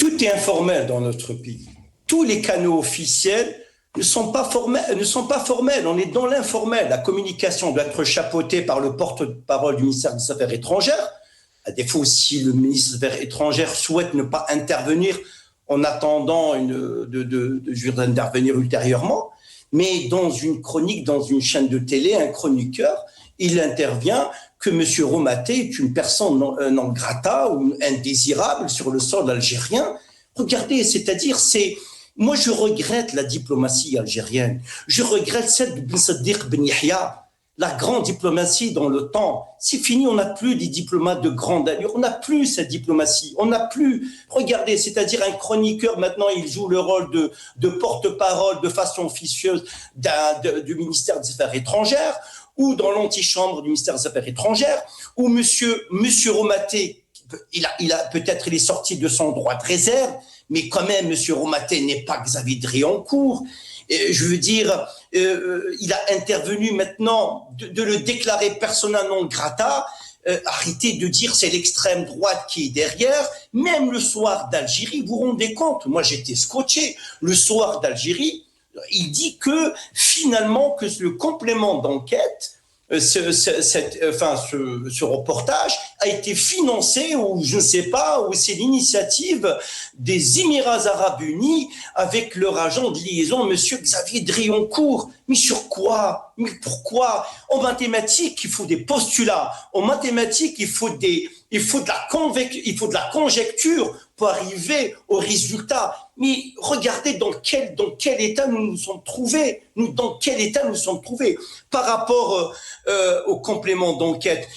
Tout est informel dans notre pays. Tous les canaux officiels ne sont pas formels. On est dans l'informel. La communication doit être chapeautée par le porte-parole du ministère des Affaires étrangères. À défaut, si le ministre des Affaires étrangères souhaite ne pas intervenir en attendant d'intervenir ultérieurement, mais dans une chronique, dans une chaîne de télé, un chroniqueur, il intervient que M. Romaté est une personne non grata ou indésirable sur le sol algérien. Regardez, c'est-à-dire, moi je regrette la diplomatie algérienne, je regrette celle de Ben Saddiq Ben Yahya, la grande diplomatie dans le temps, c'est fini, on n'a plus des diplomates de grande allure, on n'a plus cette diplomatie, on n'a plus, regardez, c'est-à-dire un chroniqueur, maintenant il joue le rôle de porte-parole de façon officieuse du ministère des Affaires étrangères, ou dans l'antichambre du ministère des Affaires étrangères, où monsieur Romaté, il est sorti de son droit de réserve, mais quand même, monsieur Romaté n'est pas Xavier Driancourt. Je veux dire, il a intervenu maintenant de le déclarer persona non grata. Arrêtez de dire c'est l'extrême droite qui est derrière. Même le soir d'Algérie, vous vous rendez compte, moi j'étais scotché. Le soir d'Algérie, il dit que finalement que le complément d'enquête, ce reportage a été financé, ou je ne sais pas, ou c'est l'initiative des Émirats Arabes Unis avec leur agent de liaison, monsieur Xavier Driancourt. Mais sur quoi? Mais pourquoi? En mathématiques, il faut des postulats. En mathématiques, il faut de la conjecture pour arriver au résultat. Mais regardez dans quel état nous nous sommes trouvés. Dans quel état nous nous sommes trouvés par rapport au complément d'enquête.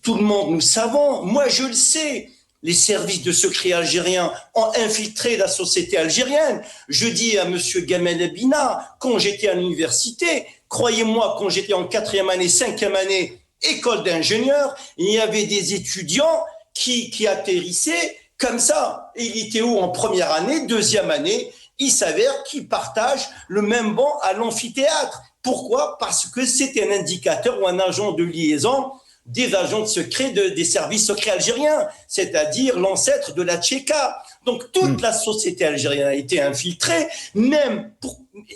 Tout le monde, nous savons. Moi, je le sais. Les services de secret algériens ont infiltré la société algérienne. Je dis à monsieur Gamel Abina, quand j'étais à l'université, croyez-moi, quand j'étais en 4e année, 5e année, école d'ingénieur, il y avait des étudiants qui atterrissaient comme ça. Et ils étaient où en première année, 2e année? Il s'avère qu'ils partagent le même banc à l'amphithéâtre. Pourquoi? Parce que c'était un indicateur ou un agent de liaison des agents de secret des services secrets algériens, c'est-à-dire l'ancêtre de la Tchéka. Donc toute la société algérienne a été infiltrée, même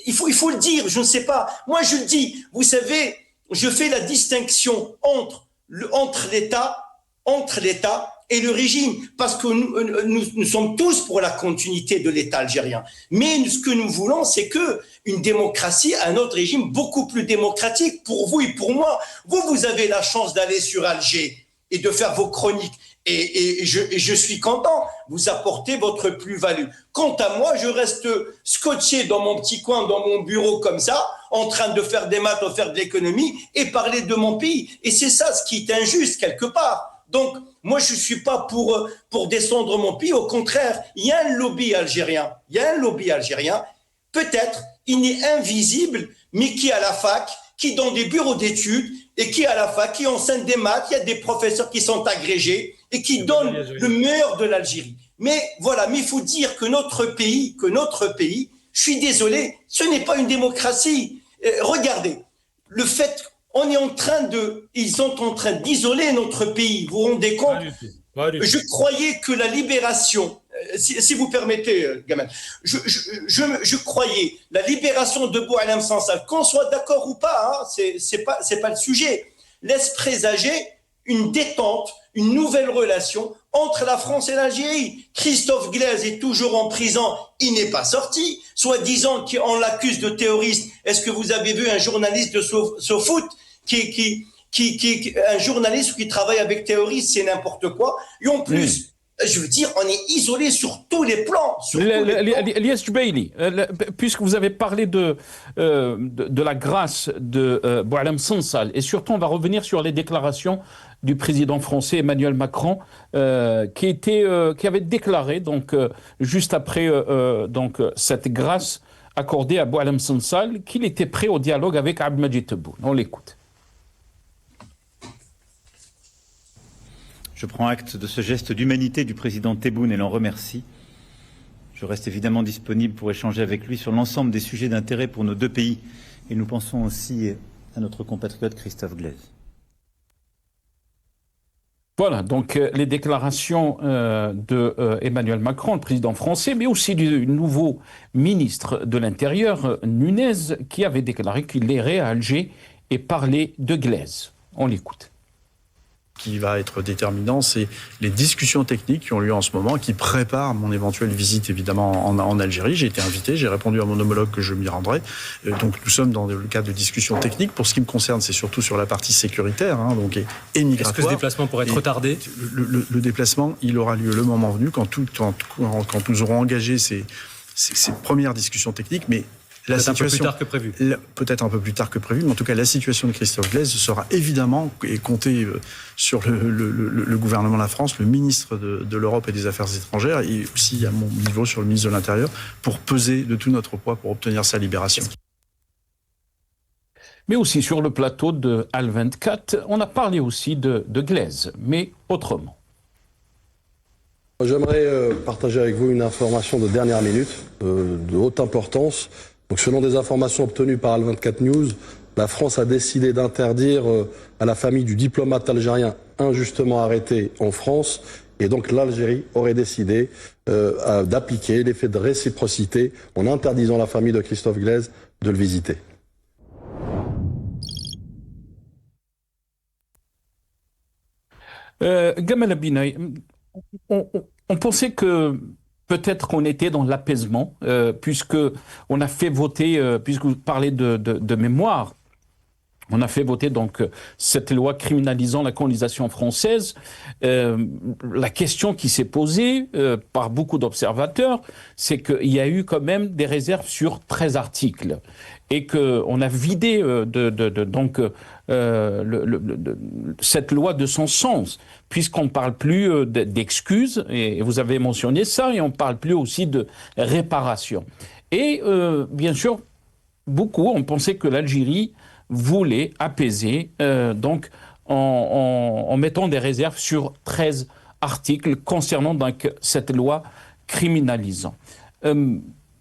il faut le dire, je ne sais pas. Moi je le dis, vous savez, je fais la distinction entre l'État et le régime, parce que nous sommes tous pour la continuité de l'État algérien. Mais ce que nous voulons, c'est une démocratie, un autre régime beaucoup plus démocratique pour vous et pour moi. Vous avez la chance d'aller sur Alger et de faire vos chroniques. Et je suis content, vous apportez votre plus-value. Quant à moi, je reste scotché dans mon petit coin, dans mon bureau comme ça, en train de faire des maths, de faire de l'économie et parler de mon pays. Et c'est ça ce qui est injuste quelque part. Donc, moi, je ne suis pas pour descendre mon pays. Au contraire, il y a un lobby algérien. Peut-être, il est invisible, mais qui est à la fac, qui est dans des bureaux d'études, et qui est à la fac, qui enseigne des maths. Il y a des professeurs qui sont agrégés et qui donnent le meilleur de l'Algérie. Mais voilà, mais il faut dire que notre pays, je suis désolé, ce n'est pas une démocratie. Regardez, le fait... ils sont en train d'isoler notre pays. Vous vous rendez compte? Je croyais que la libération, si vous permettez, Gamal, je croyais la libération de Boualem Sansal, qu'on soit d'accord ou pas, c'est pas le sujet, laisse présager une détente, une nouvelle relation entre la France et l'Algérie. Christophe Glaise est toujours en prison, il n'est pas sorti, soi-disant qu'on l'accuse de terroriste. Est-ce que vous avez vu un journaliste de SoFoot un journaliste qui travaille avec terroristes, c'est n'importe quoi. Et en plus, je veux dire, on est isolé sur tous les plans. Elias Jubaili, puisque vous avez parlé de la grâce de Boualem Sansal, et surtout on va revenir sur les déclarations du président français Emmanuel Macron, qui avait déclaré donc juste après cette grâce accordée à Boualem Sansal qu'il était prêt au dialogue avec Abdelmadjid Tebboune. On l'écoute. Je prends acte de ce geste d'humanité du président Tebboune et l'en remercie. Je reste évidemment disponible pour échanger avec lui sur l'ensemble des sujets d'intérêt pour nos deux pays. Et nous pensons aussi à notre compatriote Christophe Glaise. Voilà, donc les déclarations de Emmanuel Macron, le président français, mais aussi du nouveau ministre de l'Intérieur, Nunez, qui avait déclaré qu'il irait à Alger et parler de Glaise. On l'écoute. Ce qui va être déterminant, c'est les discussions techniques qui ont lieu en ce moment, qui préparent mon éventuelle visite évidemment en Algérie. J'ai été invité, j'ai répondu à mon homologue que je m'y rendrai. Donc nous sommes dans le cadre de discussions techniques. Pour ce qui me concerne, c'est surtout sur la partie sécuritaire, donc et migratoire. Est-ce que ce déplacement pourrait être retardé ? Le déplacement, il aura lieu le moment venu, quand nous aurons engagé ces premières discussions techniques, mais La Peut-être un peu plus situation, tard que prévu. Peut-être un peu plus tard que prévu, mais en tout cas, la situation de Christophe Glaise sera évidemment, et comptée sur le gouvernement de la France, le ministre de l'Europe et des Affaires étrangères, et aussi à mon niveau sur le ministre de l'Intérieur, pour peser de tout notre poids pour obtenir sa libération. Mais aussi sur le plateau de Al24, on a parlé aussi de Glaise, mais autrement. J'aimerais partager avec vous une information de dernière minute, de haute importance. Donc, selon des informations obtenues par Al24 News, la France a décidé d'interdire à la famille du diplomate algérien injustement arrêté en France. Et donc l'Algérie aurait décidé d'appliquer l'effet de réciprocité en interdisant à la famille de Christophe Glaise de le visiter. Gamal Abinay, on pensait que peut-être qu'on était dans l'apaisement, puisque on a fait voter, puisque vous parlez de mémoire, on a fait voter donc cette loi criminalisant la colonisation française. La question qui s'est posée par beaucoup d'observateurs, c'est qu'il y a eu quand même des réserves sur 13 articles et qu'on a vidé cette loi de son sens, puisqu'on ne parle plus d'excuses, et vous avez mentionné ça, et on ne parle plus aussi de réparation. Et bien sûr, beaucoup ont pensé que l'Algérie voulait apaiser donc en mettant des réserves sur 13 articles concernant donc cette loi criminalisant.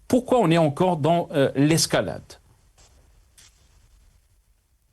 Pourquoi on est encore dans l'escalade ?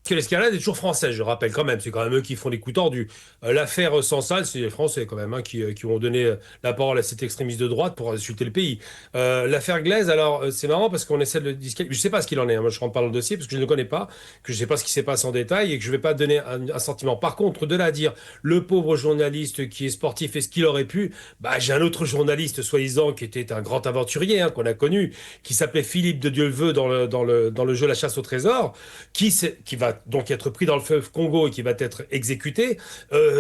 Que l'escalade est toujours française, je rappelle quand même. C'est quand même eux qui font les coups tordus. L'affaire Sansal, c'est les Français quand même qui ont donné la parole à cet extrémiste de droite pour insulter le pays. L'affaire Glaise, alors c'est marrant parce qu'on essaie de le disqualifier. Je ne sais pas ce qu'il en est. Moi, je rentre pas dans le dossier parce que je ne le connais pas, que je ne sais pas ce qui s'est passé en détail et que je ne vais pas donner un sentiment. Par contre, de là à dire le pauvre journaliste qui est sportif et ce qu'il aurait pu, j'ai un autre journaliste soi-disant qui était un grand aventurier qu'on a connu, qui s'appelait Philippe de Dieu-le-Veut dans le jeu La Chasse au Trésor, qui va donc être pris dans le fleuve Congo et qui va être exécuté,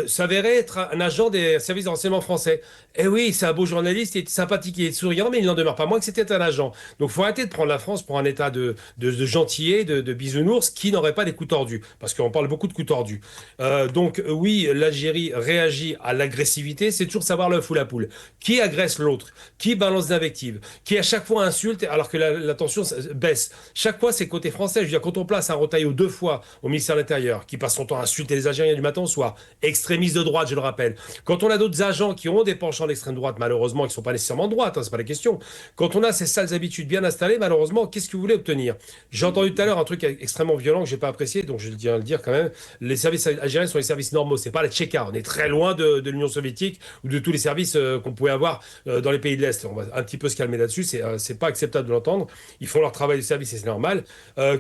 s'avérait être un agent des services de renseignement français. Eh oui, c'est un beau journaliste, il est sympathique, il est souriant, mais il n'en demeure pas moins que c'était un agent. Donc il faut arrêter de prendre la France pour un état de gentillet, de bisounours, qui n'aurait pas des coups tordus, parce qu'on parle beaucoup de coups tordus. Donc oui, l'Algérie réagit à l'agressivité, c'est toujours savoir l'œuf ou la poule. Qui agresse l'autre? Qui balance des invectives? Qui à chaque fois insulte alors que la tension baisse? Chaque fois, c'est côté français. Je veux dire, quand on place un Retailleau 2 fois au ministère de l'Intérieur, qui passe son temps à insulter les Algériens du matin au soir, extrémistes de droite, je le rappelle. Quand on a d'autres agents qui ont des penchants d'extrême droite, malheureusement, qui ne sont pas nécessairement de droite, c'est pas la question. Quand on a ces sales habitudes bien installées, malheureusement, qu'est-ce que vous voulez obtenir? J'ai entendu tout à l'heure un truc extrêmement violent que j'ai pas apprécié, donc je tiens à le dire quand même. Les services algériens sont les services normaux, c'est pas la Tchéka. On est très loin de l'Union soviétique ou de tous les services qu'on pouvait avoir dans les pays de l'Est. On va un petit peu se calmer là-dessus, c'est pas acceptable de l'entendre. Ils font leur travail de service et c'est normal.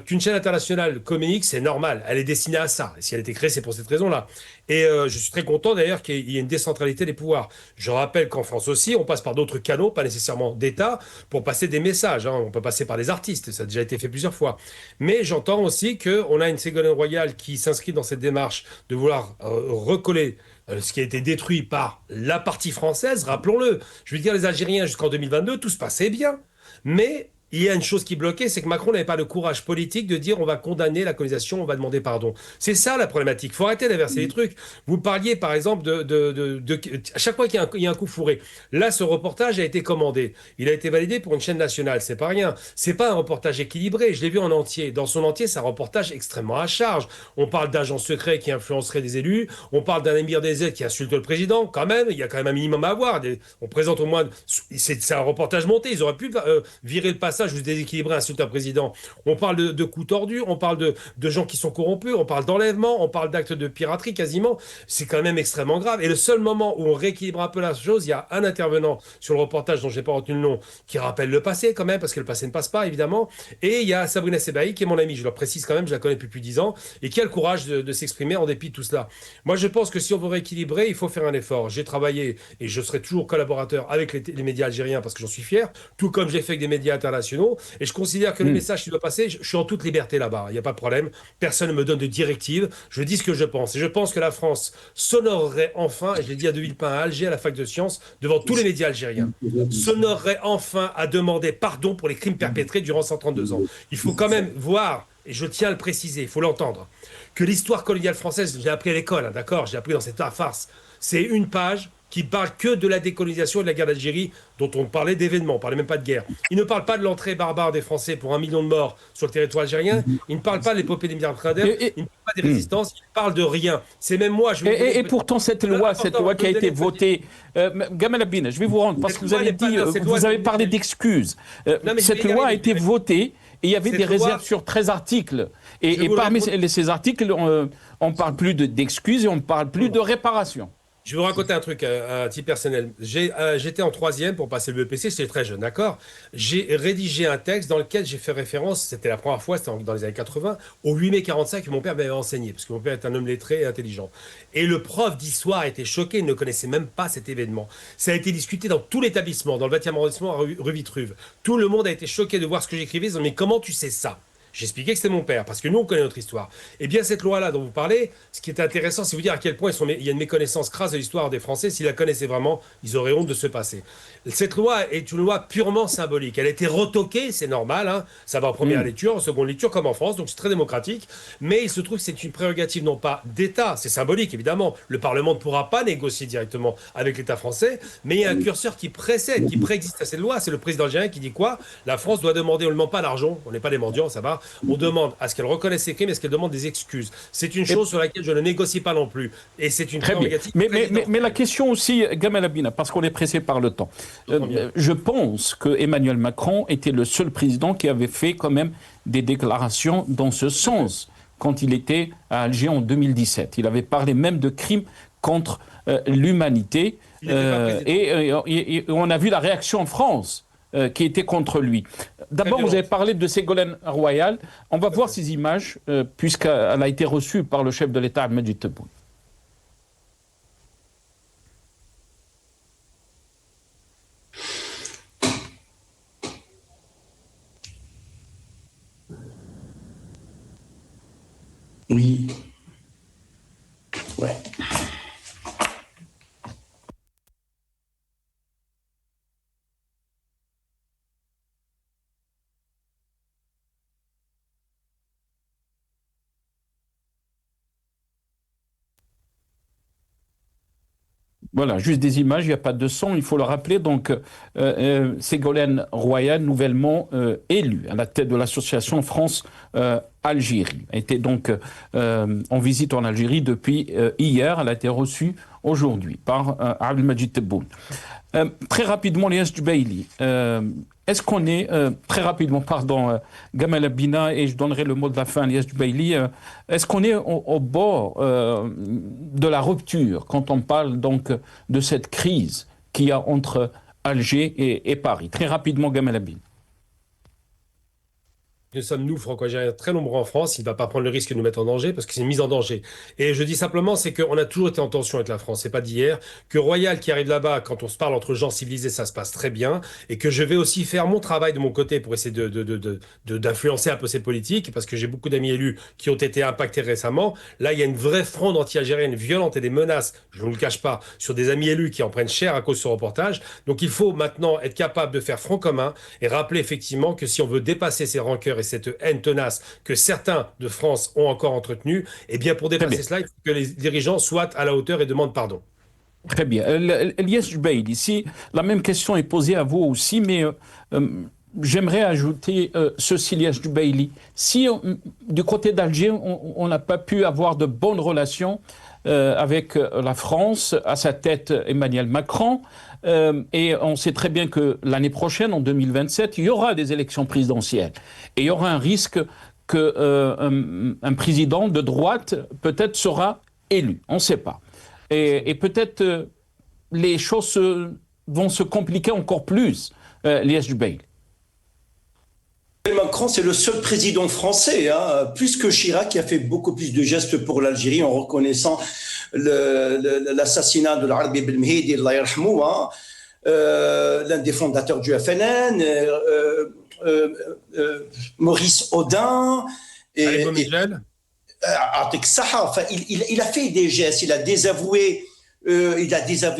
Qu'une chaîne internationale communique, c'est normal. Elle est destinée à ça. Et si elle a été créée, c'est pour cette raison-là. Et je suis très content d'ailleurs qu'il y ait une décentralité des pouvoirs. Je rappelle qu'en France aussi, on passe par d'autres canaux, pas nécessairement d'État, pour passer des messages. On peut passer par des artistes, ça a déjà été fait plusieurs fois. Mais j'entends aussi qu'on a une Ségolène Royal qui s'inscrit dans cette démarche de vouloir recoller ce qui a été détruit par la partie française, rappelons-le. Je veux dire, les Algériens, jusqu'en 2022, tout se passait bien. Mais il y a une chose qui bloquait, c'est que Macron n'avait pas le courage politique de dire on va condamner la colonisation, on va demander pardon. C'est ça la problématique. Il faut arrêter d'inverser les trucs. Vous parliez par exemple à chaque fois qu'il y a un coup fourré. Là, ce reportage a été commandé. Il a été validé pour une chaîne nationale. C'est pas rien. C'est pas un reportage équilibré. Je l'ai vu en entier. Dans son entier, c'est un reportage extrêmement à charge. On parle d'agents secrets qui influenceraient des élus. On parle d'un émir des aides qui insulte le président. Quand même, il y a quand même un minimum à avoir. On présente au moins. C'est un reportage monté. Ils auraient pu virer le passage ou déséquilibrer, insulter un président. On parle de coups tordus, on parle de gens qui sont corrompus, on parle d'enlèvement, on parle d'actes de piraterie quasiment. C'est quand même extrêmement grave. Et le seul moment où on rééquilibre un peu la chose, il y a un intervenant sur le reportage dont je n'ai pas retenu le nom, qui rappelle le passé quand même, parce que le passé ne passe pas, évidemment. Et il y a Sabrina Sebaï, qui est mon amie, je le précise quand même, je la connais depuis plus de 10 ans, et qui a le courage de s'exprimer en dépit de tout cela. Moi, je pense que si on veut rééquilibrer, il faut faire un effort. J'ai travaillé, et je serai toujours collaborateur avec les médias algériens, parce que j'en suis fier, tout comme j'ai fait avec des médias internationaux, internationaux. Et je considère que le message qui doit passer, je suis en toute liberté là-bas. Il n'y a pas de problème. Personne ne me donne de directive. Je dis ce que je pense. Et je pense que la France s'honorerait enfin, et je l'ai dit à De Villepin à Alger, à la fac de sciences, devant tous les médias algériens, s'honorerait enfin à demander pardon pour les crimes perpétrés durant 132 ans. Il faut quand même voir, et je tiens à le préciser, il faut l'entendre, que l'histoire coloniale française, j'ai appris à l'école, hein, d'accord, j'ai appris dans cette farce, c'est une page qui parle que de la décolonisation et de la guerre d'Algérie, dont on parlait d'événements, on ne parlait même pas de guerre. Il ne parle pas de l'entrée barbare des Français pour 1 million de morts sur le territoire algérien, il ne parle pas de l'épopée des milliardaires, il ne parle pas des résistances, il parle de rien. C'est même moi... Et pourtant, cette loi qui a été votée... Gamal Abine, je vais vous rendre, parce que vous avez dit, vous avez parlé d'excuses. Cette loi a été votée, et il y avait des réserves sur 13 articles. Et parmi ces articles, on ne parle plus d'excuses et on ne parle plus de réparation. Je vais vous raconter un truc à titre personnel. J'étais en 3e pour passer le BEPC, j'étais très jeune, d'accord. J'ai rédigé un texte dans lequel j'ai fait référence, c'était la première fois, c'était dans les années 80, au 8 mai 45 que mon père m'avait enseigné, parce que mon père est un homme lettré et intelligent. Et le prof d'histoire était choqué, il ne connaissait même pas cet événement. Ça a été discuté dans tout l'établissement, dans le 20e arrondissement, rue Vitruve. Tout le monde a été choqué de voir ce que j'écrivais, ils ont dit, mais comment tu sais ça ? J'expliquais que c'était mon père, parce que nous, on connaît notre histoire. Et bien, cette loi-là dont vous parlez, ce qui est intéressant, c'est vous dire à quel point il y a une méconnaissance crasse de l'histoire des Français. S'ils la connaissaient vraiment, ils auraient honte de se passer. Cette loi est une loi purement symbolique. Elle a été retoquée, c'est normal, hein. Ça va en première lecture, en seconde lecture, comme en France, donc c'est très démocratique. Mais il se trouve que c'est une prérogative non pas d'État, c'est symbolique, évidemment. Le Parlement ne pourra pas négocier directement avec l'État français, mais il y a un curseur qui précède, qui préexiste à cette loi. C'est le président algérien qui dit quoi ? La France doit demander, on ne demande pas d'argent, on n'est pas des mendiants, ça va. On demande à ce qu'elle reconnaisse ses crimes, à ce qu'elle demande des excuses. C'est une chose sur laquelle je ne négocie pas non plus. Et c'est une prérogative. Mais la question aussi, Gamal Abina, parce qu'on est pressé par le temps. Je pense que Emmanuel Macron était le seul président qui avait fait quand même des déclarations dans ce sens quand il était à Alger en 2017. Il avait parlé même de crimes contre l'humanité. Et on a vu la réaction en France qui était contre lui. D'abord, vous avez parlé de Ségolène Royal. On va voir ces images, puisqu'elle a été reçue par le chef de l'État, Majid Tebboune. Oui. Ouais. Voilà, juste des images, il n'y a pas de son, il faut le rappeler. Donc, Ségolène Royal, nouvellement élue à la tête de l'association France-Algérie, était donc en visite en Algérie depuis hier. Elle a été reçue aujourd'hui par Abdelmadjid Tebboune. Très rapidement, Lias Jubaili. Est-ce qu'on est, très rapidement, pardon, Gamal Abina, et je donnerai le mot de la fin à Lias Jubaili, est-ce qu'on est au bord de la rupture quand on parle donc de cette crise qu'il y a entre Alger et Paris? Très rapidement, Gamal Abina. Nous sommes, nous, franco-algériens, très nombreux en France. Il ne va pas prendre le risque de nous mettre en danger parce que c'est une mise en danger. Et je dis simplement, c'est qu'on a toujours été en tension avec la France. C'est pas d'hier. Que Royal qui arrive là-bas, quand on se parle entre gens civilisés, ça se passe très bien. Et que je vais aussi faire mon travail de mon côté pour essayer d'influencer un peu ces politiques parce que j'ai beaucoup d'amis élus qui ont été impactés récemment. Là, il y a une vraie fronde anti-algérienne violente et des menaces, je ne vous le cache pas, sur des amis élus qui en prennent cher à cause de ce reportage. Donc il faut maintenant être capable de faire front commun et rappeler effectivement que si on veut dépasser ces rancœurs et cette haine tenace que certains de France ont encore entretenue, eh bien pour dépasser cela, il faut que les dirigeants soient à la hauteur et demandent pardon. Très bien. Lias Jubaili, ici, la même question est posée à vous aussi, mais j'aimerais ajouter ceci, Lias Jubaili. Si du côté d'Alger, on n'a pas pu avoir de bonnes relations avec la France, à sa tête Emmanuel Macron, et on sait très bien que l'année prochaine, en 2027, il y aura des élections présidentielles. Et il y aura un risque qu'un président de droite peut-être sera élu. On ne sait pas. Et peut-être les choses vont se compliquer encore plus, Lias Jubaili. Macron, c'est le seul président français, plus que Chirac, qui a fait beaucoup plus de gestes pour l'Algérie en reconnaissant l'assassinat de l'Arbi Belmehidi, Allah yarhamou, l'un des fondateurs du FNN, Maurice Audin. Enfin, il a fait des gestes, il a désavoué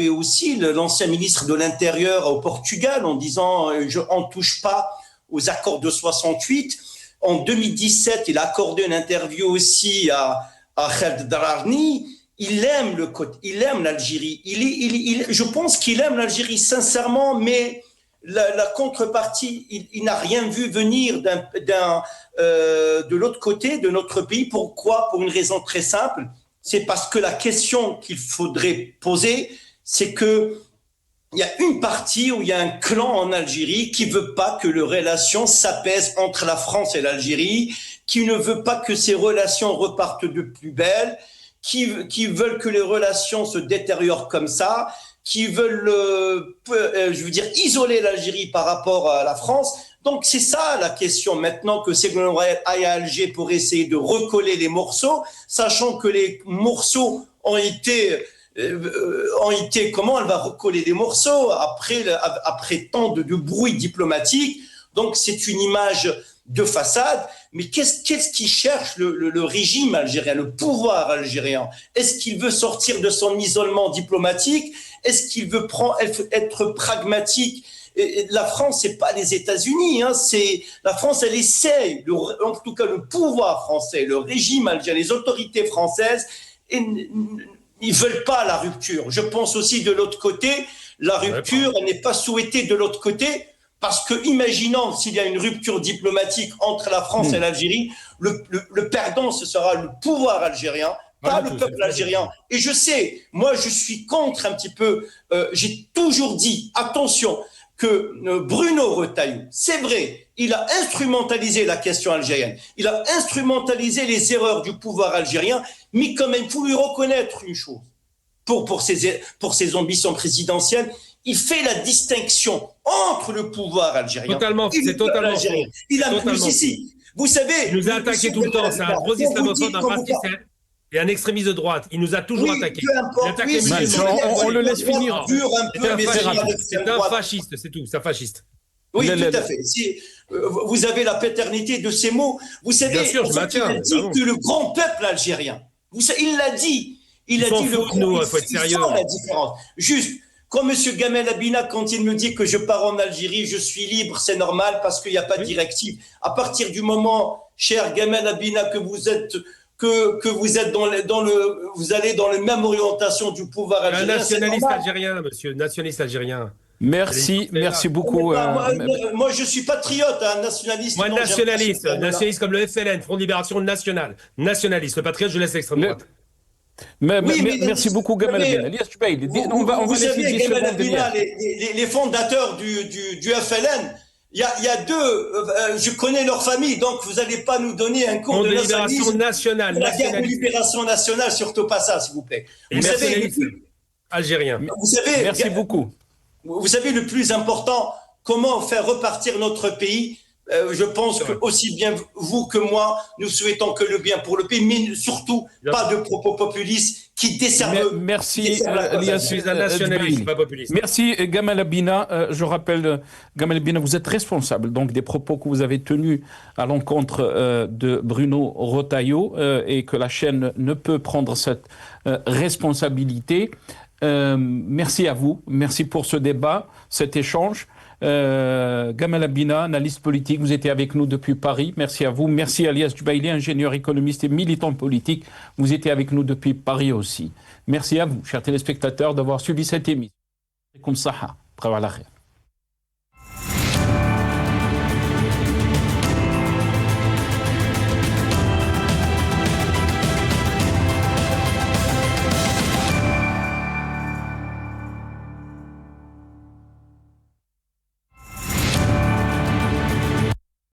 aussi l'ancien ministre de l'Intérieur au Portugal en disant on ne touche pas aux accords de 68. En 2017, il a accordé une interview aussi à Khaled Dararni. Il aime l'Algérie. Je pense qu'il aime l'Algérie sincèrement, mais la contrepartie, il n'a rien vu venir de l'autre côté de notre pays. Pourquoi? Pour une raison très simple. C'est parce que la question qu'il faudrait poser, c'est que il y a une partie où il y a un clan en Algérie qui veut pas que les relations s'apaisent entre la France et l'Algérie, qui ne veut pas que ces relations repartent de plus belle, qui veulent que les relations se détériorent comme ça, qui veulent, isoler l'Algérie par rapport à la France. Donc c'est ça la question maintenant, que Ségolène Royal aille à Alger pour essayer de recoller les morceaux, sachant que les morceaux ont été comment elle va recoller les morceaux après tant de bruit diplomatique. Donc c'est une image de façade. Mais qu'est-ce qui cherche le régime algérien, le pouvoir algérien? Est-ce qu'il veut sortir de son isolement diplomatique? Est-ce qu'il veut être pragmatique? Et la France, c'est pas les États-Unis, hein, la France, elle essaie, en tout cas le pouvoir français, le régime algérien, les autorités françaises, ils veulent pas la rupture. Je pense aussi de l'autre côté, la rupture n'est pas souhaitée de l'autre côté, parce que imaginons s'il y a une rupture diplomatique entre la France et l'Algérie, le perdant, ce sera le pouvoir algérien, pas le peuple algérien. Et je sais, moi je suis contre un petit peu, j'ai toujours dit, attention, que Bruno Retailleau, c'est vrai, il a instrumentalisé la question algérienne, il a instrumentalisé les erreurs du pouvoir algérien, mais quand même, il faut lui reconnaître une chose, pour ses ambitions présidentielles, il fait la distinction entre le pouvoir algérien et le peuple algérien. Il a plus ici. Vous savez, il nous a attaqué tout le temps, c'est un gros islamophobe, un raciste et un extrémiste de droite. Il nous a toujours attaqué. On le laisse finir. C'est un fasciste, c'est tout, c'est un fasciste. Oui, tout à fait. Vous avez la paternité de ces mots. Vous savez, bien sûr, je maintiens, il a dit que le grand peuple algérien, il l'a dit. Il a dit il faut être sérieux. La différence. Juste, quand M. Gamel Abina, quand il me dit que je pars en Algérie, je suis libre, c'est normal parce qu'il n'y a pas de directive. À partir du moment, cher Gamel Abina, que vous êtes vous allez dans la même orientation du pouvoir algérien. Un nationaliste algérien, monsieur, nationaliste algérien. Merci beaucoup. Moi, je suis patriote, un nationaliste. Moi, nationaliste comme le FLN, Front de Libération Nationale. Nationaliste, le patriote, je laisse l'extrême droite. Merci beaucoup, Gamal Abina. On va laisser 10 secondes derrière. Les fondateurs du FLN, il y a deux, je connais leur famille, donc vous n'allez pas nous donner un cours de libération nationale. La guerre de libération nationale, surtout pas ça, s'il vous plaît. Vous savez, algérien. Merci beaucoup. Vous savez, le plus important, comment faire repartir notre pays. Je pense que aussi bien vous que moi, nous souhaitons que le bien pour le pays, mais surtout pas de propos populistes qui desservent. Merci, Elias. Je suis un nationaliste, pas populiste. Merci, Gamal Abina. Je rappelle, Gamal Abina, vous êtes responsable donc des propos que vous avez tenus à l'encontre de Bruno Retailleau et que la chaîne ne peut prendre cette responsabilité. Merci à vous, merci pour ce débat, cet échange. Gamal Abina, analyste politique, vous étiez avec nous depuis Paris, merci à vous. Merci à Elias Jubaili, ingénieur économiste et militant politique, vous étiez avec nous depuis Paris aussi. Merci à vous, chers téléspectateurs, d'avoir suivi cette émission.